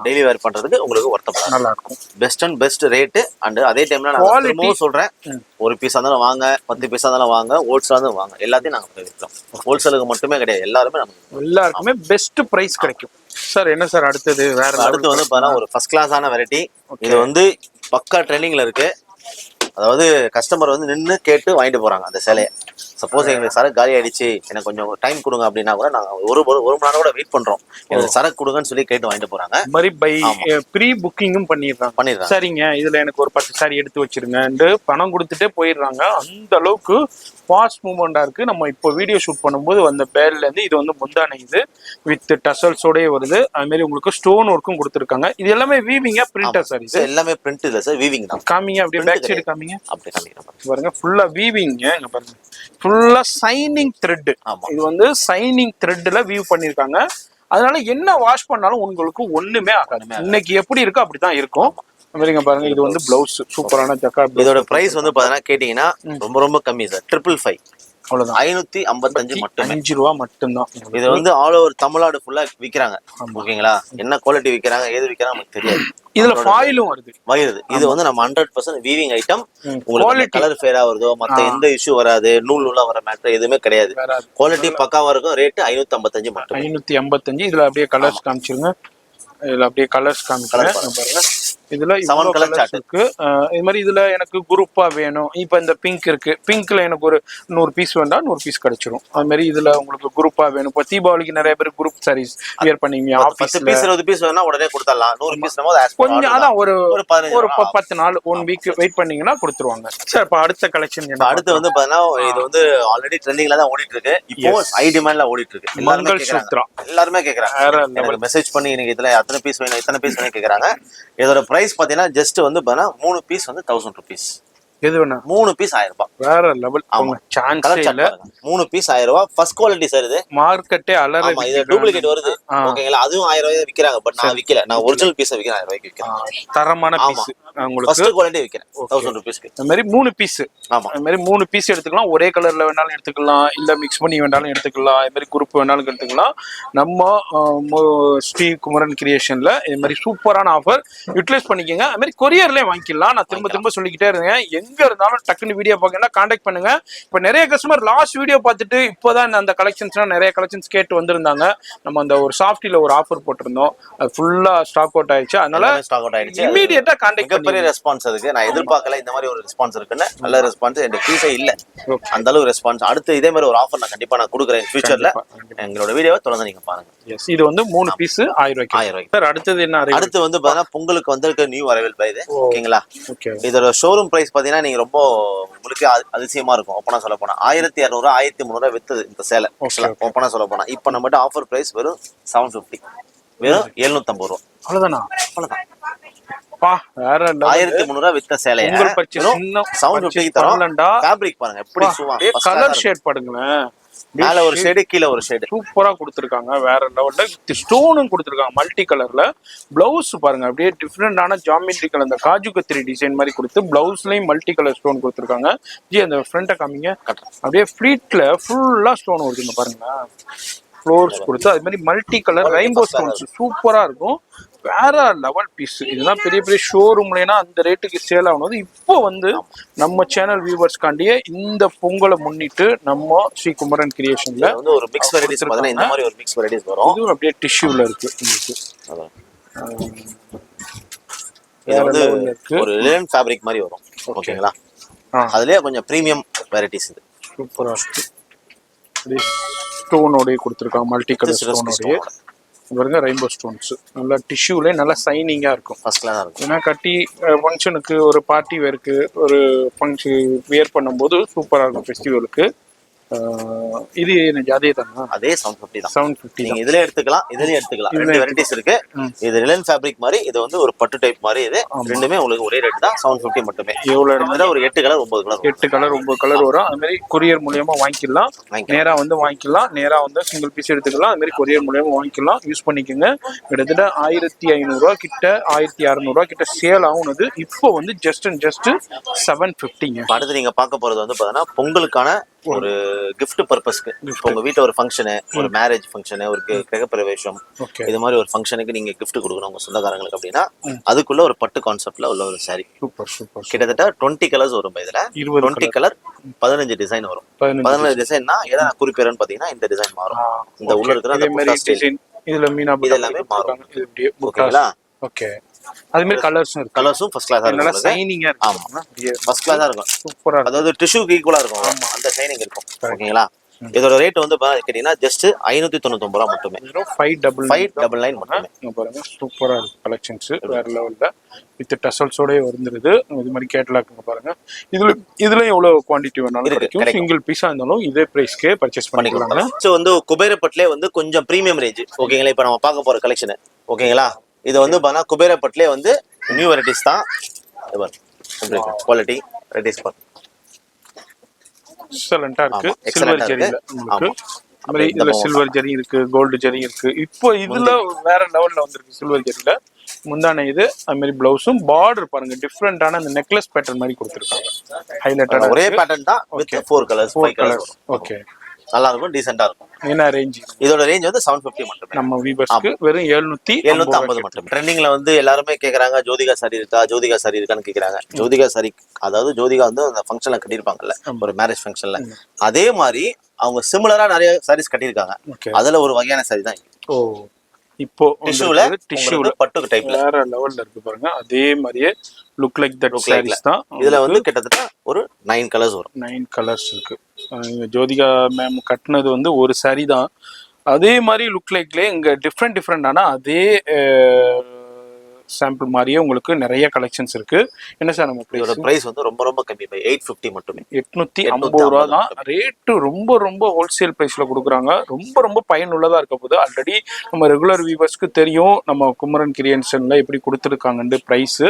[SPEAKER 2] டெய்லி வேர் பண்றதுக்கு உங்களுக்கு ஒர்த்தபுளா
[SPEAKER 3] நல்லா இருக்கும்.
[SPEAKER 2] Best and best rate. And அதே டைம்ல நான் சொல்றேன், ஒரு பீஸ் இருந்தாலும் வாங்க, 10 பீஸ் இருந்தாலும் வாங்க, ஹோல்சேல் இருந்தாலும் வாங்க, எல்லாத்தையும் நாங்க விற்கிறோம். ஹோல்சேலுக்கு மட்டுமே கிடையாது, எல்லாருக்குமே
[SPEAKER 3] பெஸ்ட் பிரைஸ் கிடைக்கும். சார் என்ன சார் அடுத்தது? வேற
[SPEAKER 2] அடுத்து வந்து பாத்தீங்கன்னா ஒரு ஃபர்ஸ்ட் கிளாஸான வெரைட்டி. இது வந்து பக்கா ட்ரெண்டிங்ல இருக்கு. அதாவது கஸ்டமர் வந்து நின்று கேட்டு வாங்கிட்டு போறாங்க அந்த சேலையை. சப்போஸ் எங்களுக்கு சரக்கு காலி ஆயிடுச்சு, எனக்கு கொஞ்சம் டைம் கொடுங்க அப்படின்னா கூட நாங்க ஒரு ஒரு மணி நேரம் கூட வெயிட் பண்றோம், எனக்கு சரக்கு கொடுங்கன்னு சொல்லி கேட்டு வாங்கிட்டு போறாங்க.
[SPEAKER 3] இந்த மாதிரி பை ப்ரீ புக்கிங்கும் பண்ணிடுறாங்க. சரிங்க, இதுல எனக்கு ஒரு 10 சாரி எடுத்து வச்சிருங்க பணம் கொடுத்துட்டே போயிடுறாங்க. அந்த அளவுக்கு ஃபாஸ்ட் மூவ்மெண்டா இருக்கு. நம்ம இப்போ வீடியோ ஷூட் பண்ணும்போது வந்த பேர்ல இருந்து இது வந்து முந்தானை, இது வித் டசல்ஸோடய வருது. அது மாதிரி உங்களுக்கு ஸ்டோன் ஒர்க்கும் கொடுத்துருக்காங்க. இது எல்லாமே வீவிங்கா பிரிண்டா சார்? இது
[SPEAKER 2] எல்லாமே பிரிண்ட் இல்ல சார், வீவிங் தான்.
[SPEAKER 3] காமிங்க அப்படியே பேக் சைடு காமிங்க.
[SPEAKER 2] அப்படி காமிங்க
[SPEAKER 3] பாருங்க, ஃபுல்லா வீவிங்க. இங்க பாருங்க, ஃபுல்லா சைனிங் த்ரெட். இது வந்து சைனிங் த்ரெட்ல வீவ் பண்ணிருக்காங்க. அதனால என்ன வாஷ் பண்ணாலும் உங்களுக்கு ஒண்ணுமே ஆகாது. இன்னைக்கு எப்படி இருக்கோ அப்படிதான் இருக்கும். பாருங்க, இது வந்து பிளவுஸ், சூப்பரான ஜக்கார்ட்.
[SPEAKER 2] இதோட பிரைஸ் வந்து பாத்தீங்கன்னா கேட்டீங்கன்னா ரொம்ப ரொம்ப கம்மி சார், 555.
[SPEAKER 3] அவ்வளவுதான்,
[SPEAKER 2] 555 மட்டும்,
[SPEAKER 3] 5 ரூபா மட்டும்தான்.
[SPEAKER 2] இது வந்து ஆல் ஓவர் தமிழ்நாடு ஃபுல்லா விக்கிறாங்க. ஓகேங்களா, என்ன குவாலிட்டி விக்கிறாங்க, ஏது விக்கிறாங்க நமக்கு தெரியாது.
[SPEAKER 3] இதுல ஃபாயிலும் வருது.
[SPEAKER 2] இது வந்து நம்ம 100% வீவிங் ஐட்டம். உங்களுக்கு கலர் ஃபேரா வருதோ, மத்த எந்த இஷ்யூ வராது, நூல் நூலா வர மேட்டர் எதுவுமே கிடையாது. குவாலிட்டி பக்காவா இருக்கும். ரேட் 555 மட்டும்.
[SPEAKER 3] 555. இதுல அப்படியே கலர்ஸ் காமிச்சிருங்க. இதுல அப்படியே கலர்ஸ் காமிக்கிறேன் பாருங்க. இதுல 7 கலர் சார்ட் இருக்கு. இது மாதிரி இதுல எனக்கு குரூப்பா வேணும். இப்ப இந்த பிங்க் இருக்கு, பிங்க்ல எனக்கு ஒரு 100 பீஸ் வேண்டா 100 பீஸ் கிடைச்சிரும். அது மாதிரி இதுல உங்களுக்கு குரூப்பா வேணும். இப்போ தீபாவளிக்கு நிறைய பேர் குரூப் சாரீஸ் வியர் பண்ணீங்க.
[SPEAKER 2] 10 பீஸ் 20 பீஸ் வேணா உடனே கொடுத்துடலாம். 100 பீஸ்
[SPEAKER 3] கொஞ்சம் அதான் ஒரு 10 நாள் 1 வீக் வெயிட் பண்ணீங்கன்னா கொடுத்துருவாங்க. சார் இப்ப அடுத்த கலெக்ஷன்
[SPEAKER 2] அடுத்து வந்து பாத்தீங்கன்னா இது வந்து ஆல்ரெடி ட்ரெண்டிங்ல தான் ஓடிட்டு இருக்கு. இப்போ ஹை டிமாண்ட்ல ஓடிட்டு இருக்கு. எல்லாருமே கேக்குறாங்க. மெசேஜ் பண்ணி எனக்கு இதுல அத்தனை பீஸ் வேணும், இத்தனை பீஸ் வேணும் கேக்குறாங்க. இதோட பிரைஸ் பாத்தீங்கன்னா ஜஸ்ட் வந்து 3 பீஸ் வந்து 1000 rupees.
[SPEAKER 3] எது வேணா
[SPEAKER 2] 3 பீஸ் 1000 ரூபாய்.
[SPEAKER 3] வேற லெவல். ஆமா, சான்ஸ் இல்ல.
[SPEAKER 2] 3 பீஸ் 1000 ரூபாய். First quality sir. இது
[SPEAKER 3] மார்க்கெட்டே அலற.
[SPEAKER 2] ஆமா, இது டூப்ளிகேட் வருது. ஓகேங்களா, அதுவும் 1000 ரூபாய் விக்கிறாங்க. பட் நான் விக்கல, நான் ஒரிஜினல் பீஸ் விக்கிறேன். 1000 ரூபாய்க்கு விக்கிறேன்.
[SPEAKER 3] தரமான பீஸ் உங்களுக்கு
[SPEAKER 2] ஃபர்ஸ்ட் குவாலிட்டி விக்கிறேன் 1000 rupees.
[SPEAKER 3] இந்த மாதிரி 3 பீஸ். ஆமா, இந்த மாதிரி 3 பீஸ் எடுத்துக்கலாம். ஒரே கலர்ல வேணாலும் எடுத்துக்கலாம், இல்ல மிக்ஸ் பண்ணி வேணாலும் எடுத்துக்கலாம். இந்த மாதிரி குரூப் வேணாலும் எடுத்துக்கலாம். நம்ம ஸ்ரீ குமரன் கிரியேஷன்ல இந்த மாதிரி சூப்பரான ஆஃபர் யூட்டிலைஸ் பண்ணிக்கங்க. அது மாதிரி கொரியர்லயே வாங்கிக்கலாம். நான் திரும்ப சொல்லிக்கிட்டே இருந்தேன், எங்க இருந்தாலும் டக்குன்னு வீடியோ பார்க்கணும்னா கான்டாக்ட் பண்ணுங்க. இப்ப நிறைய கஸ்டமர் லாஸ்ட் வீடியோ பார்த்துட்டு இப்போதான் அந்த கலெக்ஷன்ஸ்னா நிறைய கலெக்ஷன்ஸ் கேட்டு வந்திருந்தாங்க. நம்ம அந்த ஒரு சாஃப்டில ஒரு ஆஃபர் போட்டிருந்தோம், அது ஃபுல்லா ஸ்டாக் அவுட் ஆயிடுச்சு. அதனால இமீடியட்டா கான்டாக்ட் பண்ணி.
[SPEAKER 2] பெரிய ரெஸ்பான்ஸ் அதுக்கு நான் எதிர்பார்க்கல. இந்த மாதிரி ஒரு ரெஸ்பான்ஸ் இருக்குன்னு நல்ல ரெஸ்பான்ஸ். எனக்கு பீஸே இல்ல, அந்த அளவு ரெஸ்பான்ஸ். அடுத்து இதே மாதிரி ஒரு ஆஃபர் நான் கண்டிப்பா நான் கொடுக்குறேன் ஃபியூச்சர்ல. எங்களோட வீடியோவை தொடர்ந்து நீங்க பாருங்க.
[SPEAKER 3] இது வந்து 3 பீஸ் 1000 ரூபாய்க்கு. சார் அடுத்தது என்ன? அடுத்து
[SPEAKER 2] வந்து பாத்தீங்கன்னா பொங்கலுக்கு வந்திருக்க நியூ அரைவல் பை இது. ஓகேங்களா, இதோட ஷோரூம் பிரைஸ் பாத்தீங்கன்னா நீங்க ரொம்ப உங்களுக்கு அதிசயமா இருக்கும். ஓப்பனா சொல்ல போனா 1200 1300 வித்தது இந்த சேலை. ஓப்பனா சொல்ல போனா இப்ப நம்மகிட்ட ஆஃபர் பிரைஸ் வெறும் 750, வெறும் 750 ரூபாய்.
[SPEAKER 3] அவ்வளவுதானா?
[SPEAKER 2] அவ்வளவுதான்.
[SPEAKER 3] 1300
[SPEAKER 2] வித்த சேலை 750 தரோம். ஃபேப்ரிக் பாருங்க எப்படி சுவா.
[SPEAKER 3] கலர் ஷேட் பாருங்களேன்,
[SPEAKER 2] மேல ஒரு ஷேடு கீழ ஒரு ஷேடு
[SPEAKER 3] சூப்பரா கொடுத்துருக்காங்க. வேற லெவல்ல ஸ்டோனும் கொடுத்துருக்காங்க மல்டி கலர்ல. பிளவுஸ் பாருங்க, அப்படியே டிஃப்ரெண்டான ஜாமெட்ரிக்கல் அந்த காஜு கத்திரி டிசைன் மாதிரி கொடுத்து பிளவுஸ்லயும் மல்டி கலர் ஸ்டோன் கொடுத்துருக்காங்க. ஜி அந்த ஃப்ரண்ட்டை காமிங்க. அப்படியே ஃபிளீட்ல ஃபுல்லா ஸ்டோன் வருதுங்க பாருங்க, ஃப்ளோர்ஸ் கொடுத்து அது மாதிரி மல்டி கலர் ரெயின்போ ஸ்டோன்ஸ் சூப்பரா இருக்கும். வேற லெவல் பீஸ். இதுதான் பெரிய பெரிய ஷோரூம்லனா அந்த ரேட்டுக்கு சேல் ஆகுது. இப்போ வந்து நம்ம சேனல் வியூவர்ஸ்காண்டியே இந்த பொங்கலை முன்னிட்டு நம்ம ஸ்ரீ குமரன் கிரியேஷன்ல
[SPEAKER 2] வந்து ஒரு மிக்ஸ் வெரைட்டிஸ் பார்த்தா இந்த மாதிரி ஒரு மிக்ஸ் வெரைட்டிஸ் வரும்.
[SPEAKER 3] இது அப்படியே டிஷ்யூல இருக்கு உங்களுக்கு.
[SPEAKER 2] இது வந்து ஒரு லினன் ஃபேப்ரிக் மாதிரி வரும். ஓகேங்களா, அதுலயே கொஞ்சம் பிரீமியம் வெரைட்டிஸ். இது
[SPEAKER 3] சூப்பரா இருக்கு. ஸ்டோனோடய கொடுத்துருக்காங்க, மல்டி கலர் ஸ்டோனோடய. பாருங்க ரெயின்போ ஸ்டோன்ஸ் நல்லா டிஷ்யூல நல்லா சைனிங்கா இருக்கும்.
[SPEAKER 2] ஃபர்ஸ்ட் கிளாஸா இருக்கும்.
[SPEAKER 3] ஏன்னா கட்டி ஃபங்க்ஷனுக்கு ஒரு பார்ட்டி வேருக்கு ஒரு ஃபங்க்ஷன் வியர் பண்ணும்போது சூப்பரா இருக்கும் ஃபெஸ்டிவலுக்கு. இது அதே தானா? அதே 750 தான். 750
[SPEAKER 2] நீங்க இதுல எடுத்துக்கலாம், இதுலயே எடுத்துக்கலாம். ரெண்டு வெரைட்டிஸ் இருக்கு. இது ரிலன் ஃபேப்ரிக் மாதிரி, இது வந்து ஒரு பட்டு டைப் மாதிரி. இது ரெண்டுமே உங்களுக்கு ஒரே ரேட் தான், 750 மட்டுமே.
[SPEAKER 3] எவ்வளவு இடத்துல
[SPEAKER 2] ஒரு 8 கலர் 9 கலர்
[SPEAKER 3] 8 கலர் 9 கலர் வரும். அது மாதிரி கொரியர் மூலமா வாங்கிக்கலாம். நேரா வந்து வாங்கிக்கலாம், நேரா வந்து சிங்கிள் பீஸ் எடுத்துக்கலாம். அது மாதிரி கொரியர் மூலமா வாங்கிக்கலாம். யூஸ் பண்ணிக்கோங்க. கிட்டத்தட்ட 1500 ரூபாய் கிட்ட 1600 ரூபாய் கிட்ட சேல் ஆகுனது இப்போ வந்து ஜஸ்ட் 750ங்க.
[SPEAKER 2] அடுத்து நீங்க பார்க்க போறது வந்து பாத்தீங்கன்னா பொங்கலுக்கான ஒரு கிஃப்ட் பர்பஸ்க்கு. உங்க வீட்டுல ஒரு ஃபங்க்ஷனு, ஒரு மேரேஜ் ஃபங்க்ஷனு, ஒரு கிரகப்பிரவேசம், இது மாதிரி ஒரு ஃபங்க்ஷனுக்கு நீங்க கிஃப்ட் கொடுக்கணும் உங்க சொந்தக்காரங்களுக்கு அப்படின்னா அதுக்குள்ள ஒரு பட்டு கான்செப்ட்ல உள்ள ஒரு சாரி.
[SPEAKER 3] Super super.
[SPEAKER 2] கிட்டத்தட்ட 20 கலர்ஸ் வரும். இதுல 20 கலர் 15 டிசைன் வரும். 15 டிசைன்னா எதை நான் குறிப்பிடறேன்னு பாத்தீங்கன்னா இந்த டிசைன் மாறும். இந்த உள்ள இருக்கிற அந்த டிசைன்
[SPEAKER 3] இதுல மீனா
[SPEAKER 2] இதெல்லாமே மாறும். ஓகேங்களா?
[SPEAKER 3] ஓகே. அது மாதிரி கலர்ஸும் இருக்கு.
[SPEAKER 2] கலர்ஸும் ஃபர்ஸ்ட் கிளாஸா
[SPEAKER 3] நல்லா
[SPEAKER 2] இருக்கும்.
[SPEAKER 3] ஷைனிங்கா இருக்கு.
[SPEAKER 2] ஆமா ஃபர்ஸ்ட் கிளாஸா இருக்கும்.
[SPEAKER 3] சூப்பரா இருக்கு.
[SPEAKER 2] அதாவது டிஷ்யூக்கு ஈக்குவலா இருக்கும் அந்த ஷைனிங் இருக்கும். ஓகேங்களா? இதோட ரேட் வந்து கேட்டீங்கன்னா ஜஸ்ட் 599 ரூபா மட்டுமே. 599 மட்டுமே.
[SPEAKER 3] இங்க பாருங்க சூப்பரா இருக்கு கலெக்ஷன்ஸ் வேற லெவல்ல வித் டசல்ஸோட வந்துருது. இது மாதிரி கேட்டலாக் பாருங்க. இதுல எவ்வளவு குவாண்டிட்டி வேணாலும் கிடைக்கும். சிங்கிள் பீஸா இருந்தாலும் இதே பிரைஸ்க்கே பர்ச்சேஸ் பண்ணிக்கலாம்.
[SPEAKER 2] சோ வந்து குபேரப்பட்லயே வந்து கொஞ்சம் பிரீமியம் ரேஞ்ச். ஓகேங்களா? இப்போ நம்ம பார்க்க போற கலெக்ஷன் ஓகேங்களா? இது வந்து பாத்தீங்கன்னா குபேரப்பட்லயே வந்து நியூ வெரைட்டிஸ் தான். குவாலிட்டி வெரைட்டிஸ் பாருங்க.
[SPEAKER 3] எக்ஸலண்டா இருக்கு. சில்வர் ஜெரியில உங்களுக்கு இதுல சில்வர் ஜெரி இருக்கு, கோல்டு ஜெரி இருக்கு. இப்போ இதுல வேற லெவல்ல வந்திருக்கு சில்வர் ஜெரியில. முந்தான இது அது மாதிரி பிளவுஸும் பார்டர் பாருங்க டிஃபரெண்டான அந்த நெக்லஸ் பேட்டர்ன் மாதிரி கொடுத்துருக்காங்க. ஹைலைட்டடா
[SPEAKER 2] ஒரே பேட்டர்ன் தான் வித் 4 கலர்ஸ் 5 கலர்ஸ்.
[SPEAKER 3] ஓகே
[SPEAKER 2] நல்லா இருக்கும், டீசென்ட்டா இருக்கும்.
[SPEAKER 3] என்ன ரேஞ்ச்?
[SPEAKER 2] இதோட ரேஞ்ச் வந்து 750 மட்டுமே.
[SPEAKER 3] நம்ம வீவர்ஸ்க்கு வெறும் 750
[SPEAKER 2] மட்டுமே. ட்ரெண்டிங்ல வந்து எல்லாரும் கேக்குறாங்க ஜோதிகா சாரி இருக்கா, ஜோதிகா சாரி இருக்கான்னு கேக்குறாங்க. ஜோதிகா சாரி அதாவது ஜோதிகா வந்து அந்த ஃபங்க்ஷன்ல கட்டிருப்பாங்கல்ல, ஒரு மேரேஜ் ஃபங்க்ஷன்ல, அதே மாதிரி அவங்க சிமிலரா நிறைய சாரீஸ் கட்டிருக்காங்க. அதுல ஒரு வகையான சாரி தான்.
[SPEAKER 3] ஓ இப்போ
[SPEAKER 2] டிஷ்யூல பட்டு டைப்ல
[SPEAKER 3] வேற லெவல்ல இருக்கு பாருங்க. அதே மாதிரியே லுக் லைக் தட் சாரீஸ் தான்.
[SPEAKER 2] இதுல வந்து கிட்டத்தட்ட ஒரு 9 கலர்ஸ் வரும்.
[SPEAKER 3] 9 கலர்ஸ் இருக்கு. ஜோதிகா மேம் கட்டினது வந்து ஒரு சாரி தான். அதே மாதிரி லுக் லைக்ல இங்க டிஃப்ரெண்டான அதே சாம்பிள் மாதிரியே உங்களுக்கு நிறைய கலெக்ஷன்ஸ் இருக்கு. என்ன சார் நம்ம
[SPEAKER 2] பிரைஸ் வந்து ரொம்ப ரொம்ப கம்மி, 850 மட்டுமே.
[SPEAKER 3] 850 ரூபா தான் ரேட்டு. ரொம்ப ஹோல்சேல் பிரைஸ்ல கொடுக்குறாங்க. ரொம்ப பயனுள்ளதா இருக்க போது. ஆல்ரெடி நம்ம ரெகுலர் வியூவர்ஸ்க்கு தெரியும் நம்ம குமரன் கிரியேஷன்ல எப்படி கொடுத்துருக்காங்கன்னு பிரைஸ்.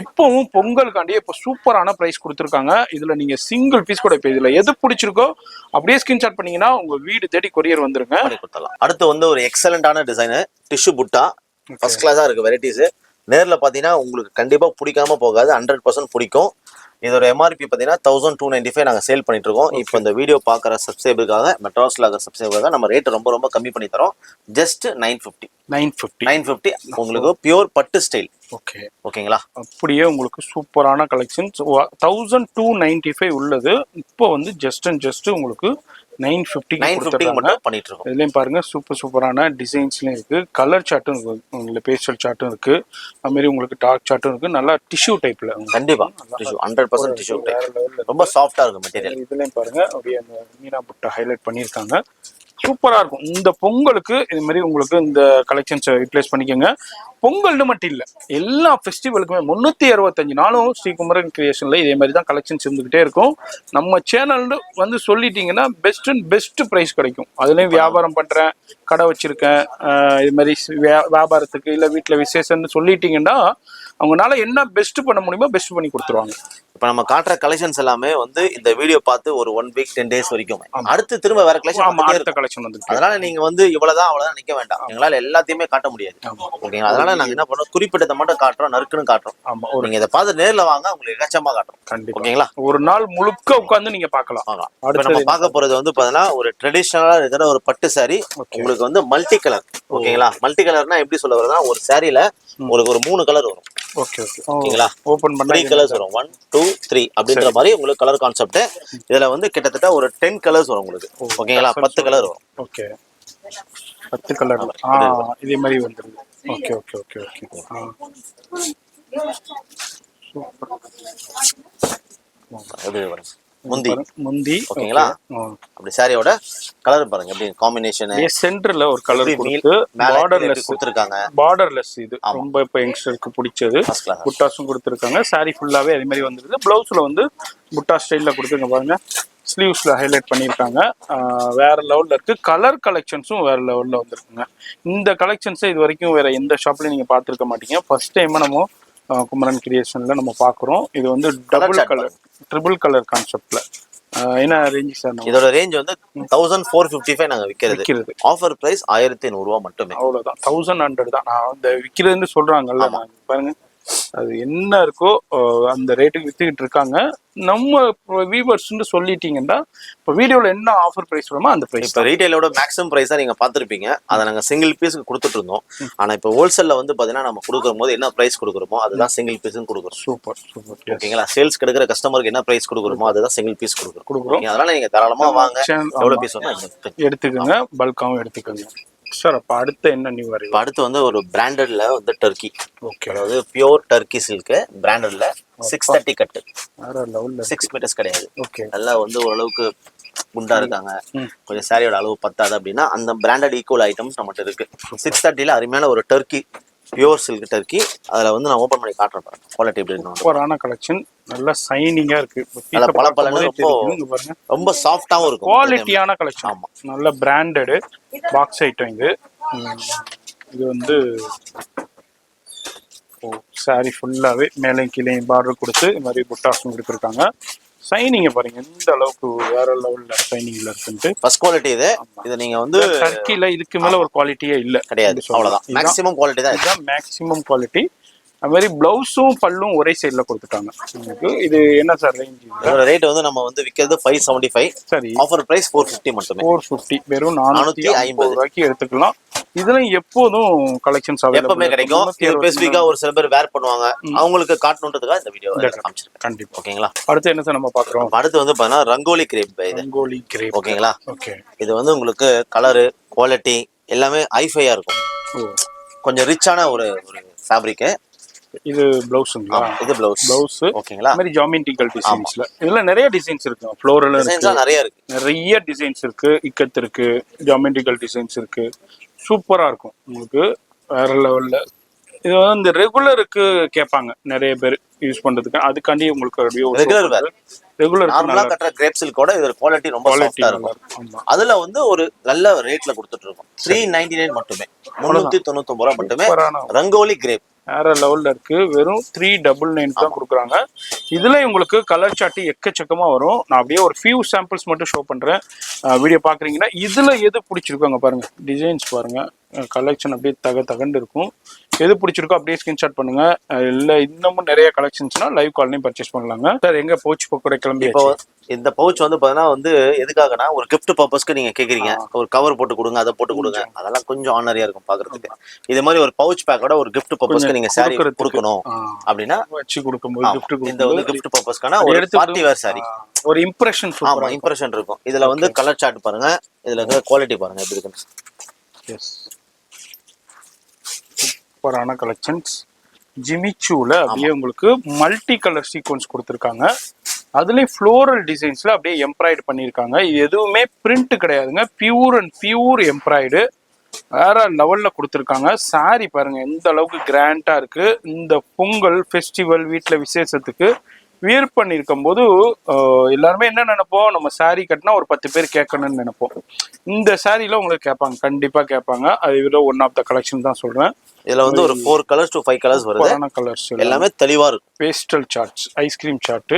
[SPEAKER 3] இப்பவும் பொங்கலுக்காண்டியே இப்போ சூப்பரான பிரைஸ் கொடுத்துருக்காங்க. இதுல நீங்க சிங்கிள் பீஸ் கூட இப்போ இதுல எது பிடிச்சிருக்கோ அப்படியே ஸ்கிரீன்ஷாட் பண்ணீங்கன்னா உங்க வீடு தேடி கொரியர் வந்துருங்க.
[SPEAKER 2] அடுத்து வந்து ஒரு எக்ஸலண்டான டிசைன் டிஷ்யூ புட்டா ஃபர்ஸ்ட் கிளாஸா இருக்கு வெரைட்டிஸ். நேரில் பார்த்தீங்கன்னா உங்களுக்கு கண்டிப்பாக பிடிக்காம போகாது, 100% பிடிக்கும். இதோட எம்ஆர்பி பார்த்தீங்கன்னா 1295 நாங்கள் சேல் பண்ணிட்டு இருக்கோம். இப்போ இந்த வீடியோ பார்க்குற சப்ஸ்கிரைபருக்காக, மெட்ராஸில் இருக்கிற சப்ஸ்கிரைபருக்காக நம்ம ரேட் ரொம்ப கம்மி பண்ணி தரோம். ஜஸ்ட் 950 உங்களுக்கு பியூர் பட்டு ஸ்டைல். ஓகேங்களா?
[SPEAKER 3] அப்படியே உங்களுக்கு சூப்பரான கலெக்ஷன்ஸ் 1295 உள்ளது. இப்போ வந்து ஜஸ்ட் உங்களுக்கு 950
[SPEAKER 2] மட்டும் பண்ணிட்டு இருக்கோம்.
[SPEAKER 3] இதுலயும் பாருங்க சூப்பரான டிசைன்ஸ்லயும் இருக்கு. கலர் சார்ட்டும் இருக்கு, உங்களுக்கு பேஸ்டல் சார்ட்டும் இருக்கு, அது மாதிரி உங்களுக்கு டார்க் சார்ட்டும் இருக்கு. நல்லா டிஷ்யூ டைப்ல.
[SPEAKER 2] கண்டிப்பா டிஷ்யூ 100% டிஷ்யூ டைப். ரொம்ப சாஃப்ட்டா இருக்கும் மெட்டீரியல்.
[SPEAKER 3] இதுலயும் பாருங்க அப்படியே அந்த மீனா புட்டா ஹைலைட் பண்ணிருக்காங்க. சூப்பரா இருக்கும். இந்த பொங்கலுக்கு இது மாதிரி உங்களுக்கு இந்த கலெக்ஷன்ஸ் யூட்டிலைஸ் பண்ணிக்கோங்க. பொங்கல்னு மட்டும் இல்ல, எல்லா ஃபெஸ்டிவலுக்குமே 365 நாளும் ஸ்ரீகுமரன் கிரியேஷன்ல இதே மாதிரி தான் கலெக்ஷன்ஸ் இருந்துகிட்டே இருக்கும். நம்ம சேனல் வந்து சொல்லிட்டீங்கன்னா பெஸ்ட் பிரைஸ் கிடைக்கும். அதுலயும் வியாபாரம் பண்றேன், கடை வச்சிருக்கேன், இது மாதிரி வியாபாரத்துக்கு இல்ல வீட்டுல விசேஷம்னு சொல்லிட்டீங்கன்னா அவங்களால என்ன பெஸ்ட் பண்ண முடியுமோ பெஸ்ட் பண்ணி கொடுத்துருவாங்க.
[SPEAKER 2] இப்ப நம்ம காட்டுற கலெக்ஷன்ஸ் எல்லாமே வந்து இந்த வீடியோ பார்த்து ஒரு 1 வீக் 10 டேஸ் வரைக்கும் அடுத்து திரும்ப வேற கலெக்ஷன் வந்து, அதனால நீங்க வந்து இவ்வளவுதான் நிக்க வேண்டாம். எங்களால எல்லாத்தையுமே காட்ட முடியாது. ஓகேங்களா? அதனால நாங்க என்ன பண்றோம், குறிப்பிட்டதை மட்டும் காட்டுறோம், நறுக்குன்னு காட்டுறோம். நீங்க இதை பார்த்து நேர்ல வாங்க, உங்களுக்கு எக்கச்சமா காட்டுறோம். ஓகேங்களா?
[SPEAKER 3] ஒரு நாள் முழுக்க உட்கார்ந்து நீங்க பார்க்கலாம்.
[SPEAKER 2] நம்ம பார்க்க போறது வந்து பாத்தீங்கன்னா ஒரு ட்ரெடிஷனலா இருக்கிற ஒரு பட்டு சாரி. உங்களுக்கு வந்து மல்டி கலர். ஓகேங்களா? மல்டி கலர்னா எப்படி சொல்ல வருதுன்னா, ஒரு சாரியில உங்களுக்கு ஒரு 3 கலர் வரும். ஓகேங்களா?
[SPEAKER 3] ஓபன் பண்ணா
[SPEAKER 2] 3 கலர்ஸ் வரும். 1 2 3 அப்படின்ற மாதிரி உங்களுக்கு கலர் கான்செப்ட். இதுல வந்து கிட்டத்தட்ட ஒரு 10 கலர்ஸ் வரும் உங்களுக்கு. ஓகேங்களா? 10 கலர் வரும்.
[SPEAKER 3] ஓகே 10 கலர் இதே மாதிரி வந்துருது. Okay
[SPEAKER 2] super. முந்தி
[SPEAKER 3] ஓகேங்களா?
[SPEAKER 2] அப்படி சாரியோட கலர் பாருங்க எப்படி காம்பினேஷன்.
[SPEAKER 3] சென்டர்ல ஒரு கலர் கொடுத்து பார்டர்லெஸ் கொடுத்திருக்காங்க. பார்டர்லெஸ் இது ரொம்ப இப்ப யங்ஸ்டருக்கு பிடிச்சது. புட்டாஸும் கொடுத்திருக்காங்க. சாரி ஃபுல்லாவே அதே மாதிரி வந்துருது. பிளவுஸ்ல வந்து புட்டா ஸ்டைல்ல கொடுத்துருங்க பாருங்க. ஸ்லீவ்ஸ்ல ஹைலைட் பண்ணியிருக்காங்க. வேற லெவல்ல இருக்கு. கலர் கலெக்ஷன்ஸும் வேற லெவல்ல வந்துருக்குங்க. இந்த கலெக்ஷன்ஸை இது வரைக்கும் வேற எந்த ஷாப்லயும் நீங்க பார்த்துருக்க மாட்டீங்க. ஃபர்ஸ்ட் டைம் நம்ம குமரன் கிரியேஷன்ல நம்ம பாக்குறோம். இது வந்து டபுள் கலர் ட்ரிபிள் கலர் கான்செப்ட்ல. என்ன ரேஞ்ச் சார்?
[SPEAKER 2] இதோட ரேஞ்ச் வந்து 1455 நாங்க விக்கிறது. ஆஃபர் பிரைஸ் 1100 ரூபாய் மட்டுமே.
[SPEAKER 3] அவ்வளவுதான், 1100 தான். நான் இந்த விக்கிறதுன்னு சொல்றாங்கல்ல, பாருங்க அது என்ன இருக்கோ அந்த ரேட்டுக்கு வித்துக்கிட்டு இருக்காங்க. நம்ம வியூவர்ஸ் சொல்லிட்டீங்கன்னா இப்போ வீடியோல என்ன ஆஃபர் பிரைஸ் வருமோ அந்த பிரைஸ்.
[SPEAKER 2] இப்போ ரீட்டைலோட மேக்ஸிமம் பிரைஸா நீங்க பாத்துருப்பீங்க. அதை நாங்க சிங்கிள் பீஸ்க்கு கொடுத்துட்டு இருந்தோம். ஆனா இப்போ ஹோல்சேல்ல வந்து பாத்தீங்கன்னா நம்ம கொடுக்கும் போது என்ன பிரைஸ் கொடுக்குறோமோ அதுதான் சிங்கிள் பீஸ்ன்னு கொடுக்குறோம்.
[SPEAKER 3] சூப்பர்.
[SPEAKER 2] ஓகேங்களா? சேல்ஸ் கிடைக்கிற கஸ்டமருக்கு என்ன பிரைஸ் கொடுக்குறோமோ அதுதான் சிங்கிள் பீஸ் கொடுக்குறோம். அதனால நீங்க தாராளமா வாங்க, எவ்வளவு பீஸ் வேணும்
[SPEAKER 3] எடுத்துக்கோங்க, பல்காவும் எடுத்துக்கோங்க. சார் அப்ப அடுத்து என்ன நியூ
[SPEAKER 2] இப்போ
[SPEAKER 3] வருது?
[SPEAKER 2] அடுத்து வந்து ஒரு பிராண்டட்ல வந்து டர்க்கி,
[SPEAKER 3] ஓகே,
[SPEAKER 2] அதாவது பியூர் டர்க்கி சில்க் பிராண்டட்ல 630 கட்டு,
[SPEAKER 3] வேற லெவல்ல
[SPEAKER 2] 6 மீட்டர்ஸ் கிடையாது.
[SPEAKER 3] ஓகே.
[SPEAKER 2] நல்லா வந்து ஓரளவுக்கு குண்டா இருக்காங்க,
[SPEAKER 3] ம்.
[SPEAKER 2] கொஞ்சம் சாரியோட அளவு பத்தாது அப்படின்னா அந்த பிராண்டட் ஈக்குவல் ஐட்டம்ஸ் நம்மகிட்ட இருக்கு. 630ல அருமையான ஒரு டர்க்கி, பியூர் சில்க் டர்க்கி. அதுல வந்து நான் ஓபன் பண்ணி காட்டுறேன் பாருங்க குவாலிட்டி எப்படி இருக்கு.
[SPEAKER 3] சூப்பரான கலெக்ஷன், நல்ல சைனிங்கா இருக்கு.
[SPEAKER 2] நல்ல பளபளன்னு
[SPEAKER 3] இங்க பாருங்க,
[SPEAKER 2] ரொம்ப சாஃப்டாவும் இருக்கும்.
[SPEAKER 3] குவாலிட்டியான கலெக்ஷன்.
[SPEAKER 2] ஆமா,
[SPEAKER 3] நல்ல பிராண்டடு பாக்ஸ் ஐட்டம் இது. இது வந்து சாரி ஃபுல்லாவே மேலே கீழே பார்டர் கொடுத்து இந்த மாதிரி புட்டாஸும் கொடுத்துருக்காங்க. சைனிங்க பாருங்க எந்த அளவுக்கு வேற லெவல்ல சைனிங்ல இருக்குன்ட்டு.
[SPEAKER 2] ஃபர்ஸ்ட் குவாலிட்டி இது. இது நீங்க வந்து
[SPEAKER 3] டர்க்கில இதுக்கு மேல ஒரு குவாலிட்டியே இல்ல
[SPEAKER 2] கிடையாது, அவ்வளவுதான். மேக்ஸிமம் குவாலிட்டி தான்
[SPEAKER 3] இதுதான் மேக்ஸிமம் குவாலிட்டி. அது மாதிரி பிளவுஸும் பல்லும் ஒரே சைடுல கொடுத்துட்டாங்க உங்களுக்கு. இது என்ன சார் ரேஞ்ச்?
[SPEAKER 2] இதோட ரேட் வந்து நம்ம வந்து விக்கிறது 575.
[SPEAKER 3] சரி,
[SPEAKER 2] ஆஃபர் பிரைஸ் 450 மட்டுமே.
[SPEAKER 3] 450, வெறும் 450 ரூபாய்க்கு எடுத்துக்கலாம். இதுல எப்போதும் கலெக்ஷன்ஸ்
[SPEAKER 2] எப்பவுமே கிடைக்கும். இது ஸ்பெசிஃபிக்கா ஒரு சில பேர் வேர் பண்ணுவாங்க, அவங்களுக்கு காட்டணுன்றதுக்காக இந்த வீடியோ காமிச்சிருக்கேன்.
[SPEAKER 3] கண்டிப்பா.
[SPEAKER 2] ஓகேங்களா?
[SPEAKER 3] அடுத்து என்ன சார் நம்ம பாக்குறோம்?
[SPEAKER 2] அடுத்து வந்து பாத்தீங்கன்னா ரங்கோலி கிரேப். இது
[SPEAKER 3] ரங்கோலி கிரேப்.
[SPEAKER 2] ஓகேங்களா?
[SPEAKER 3] ஓகே.
[SPEAKER 2] இது வந்து உங்களுக்கு கலரு, குவாலிட்டி எல்லாமே ஹைஃபையா இருக்கும். கொஞ்சம் ரிச்சான ஒரு ஃபேப்ரிக்.
[SPEAKER 3] இது பிளவுஸ்ங்களா?
[SPEAKER 2] இது பிளவுஸ். ஓகேங்களா?
[SPEAKER 3] இந்த மாதிரி ஜாமெட்ரிக்கல் டிசைன்ஸ்ல இதுல நிறைய டிசைன்ஸ் இருக்கு. ஃப்ளோரல்
[SPEAKER 2] டிசைன்ஸ் நிறைய இருக்கு,
[SPEAKER 3] நிறைய டிசைன்ஸ் இருக்கு. இக்கத் இருக்கு, ஜாமெட்ரிக்கல் டிசைன்ஸ் இருக்கு. சூப்பரா இருக்கும் உங்களுக்கு, வேற லெவல்ல. இது வந்து இந்த ரெகுலருக்கு கேட்பாங்க நிறைய பேர் யூஸ் பண்றதுக்கு, அதுக்காண்டி உங்களுக்கு ரெகுலர்
[SPEAKER 2] நார்மலா கட்டற கிரேப் சில்கோட இது குவாலிட்டி ரொம்ப சாஃப்ட்டா இருக்கும். அதுல வந்து ஒரு நல்ல ரேட்ல கொடுத்துட்டு இருக்கோம். 399 மட்டுமே, 399 ரூபாய் மட்டுமே ரங்கோலி கிரேப்.
[SPEAKER 3] வேற லெவல்ல இருக்கு. வெறும் 399 தான் கொடுக்குறாங்க. இதுல உங்களுக்கு கலர் சார்ட் எக்கச்சக்கமா வரும். நான் அப்படியே ஒரு ஃபியூ சாம்பிள்ஸ் மட்டும் ஷோ பண்றேன். வீடியோ பாக்குறீங்கன்னா இதுல எது பிடிச்சிருக்காங்க பாருங்க, டிசைன்ஸ் பாருங்க, கலெக்ஷன் அப்படியே தகண்டு இருக்கும். எது பிடிச்சிருக்கோ அப்படியே ஸ்கிரீன்ஷாட் பண்ணுங்க. இல்ல இன்னமும் நிறைய கலெக்ஷன்ஸ்னா லைவ் கால்லையும் பர்ச்சேஸ் பண்ணலாங்க. சார் எங்க பவுச் கூட கிளம்பி?
[SPEAKER 2] இப்போ இந்த பவுச் வந்து பாத்தீங்கன்னா வந்து எதுக்காகனா ஒரு கிஃப்ட் பர்பஸ்க்கு நீங்க கேக்குறீங்க, ஒரு கவர் போட்டு கொடுங்க, அதை போட்டு கொடுங்க, அதெல்லாம் கொஞ்சம் ஆனரியா இருக்கும் பாக்குறதுக்கு. இது மாதிரி ஒரு பவுச் பேக்கோட ஒரு கிஃப்ட் பர்பஸ்க்கு நீங்க சாரி கொடுக்கணும் அப்படின்னா வச்சு கொடுக்கும்போது இந்த வந்து கிஃப்ட் பர்பஸ்க்கான ஒரு பார்ட்டி வேர் சாரி, ஒரு இம்ப்ரெஷன். ஆமா, இம்ப்ரெஷன் இருக்கும். இதுல வந்து கலர் சார்ட் பாருங்க, இதுல இருக்க குவாலிட்டி பாருங்க எப்படி இருக்குன்னு. எஸ்,
[SPEAKER 3] சூப்பரான கலெக்ஷன்ஸ். ஜிமிச்சூல அப்படியே உங்களுக்கு மல்டி கலர் சீக்வன்ஸ் கொடுத்துருக்காங்க. அதுலயும் ஃப்ளோரல் டிசைன்ஸ்ல அப்படியே எம்ப்ராய்டு பண்ணியிருக்காங்க. இது எதுவுமே பிரிண்ட் கிடையாதுங்க, பியூர் அண்ட் பியூர் எம்ப்ராய்டு. வேற லெவல்ல கொடுத்துருக்காங்க. சாரி பாருங்க எந்த அளவுக்கு கிராண்டா இருக்கு. இந்த பொங்கல் ஃபெஸ்டிவல் வீட்டுல விசேஷத்துக்கு வியர் பண்ணியிருக்கும் போது எல்லாருமே என்ன நினைப்போம், நம்ம சாரி கட்டினா ஒரு 10 பேர் கேட்கணும்னு நினைப்போம். இந்த சாரியில உங்களுக்கு கேட்பாங்க, கண்டிப்பா கேட்பாங்க. அது விட ஒன் ஆஃப் த கலெக்ஷன் தான் சொல்றேன்.
[SPEAKER 2] இதுல வந்து ஒரு 4 கலர்ஸ் to 5 கலர்ஸ் வருது.
[SPEAKER 3] கலர்ஸ்
[SPEAKER 2] எல்லாமே தெளிவா இருக்கும்.
[SPEAKER 3] Pastel shades, ice cream shade,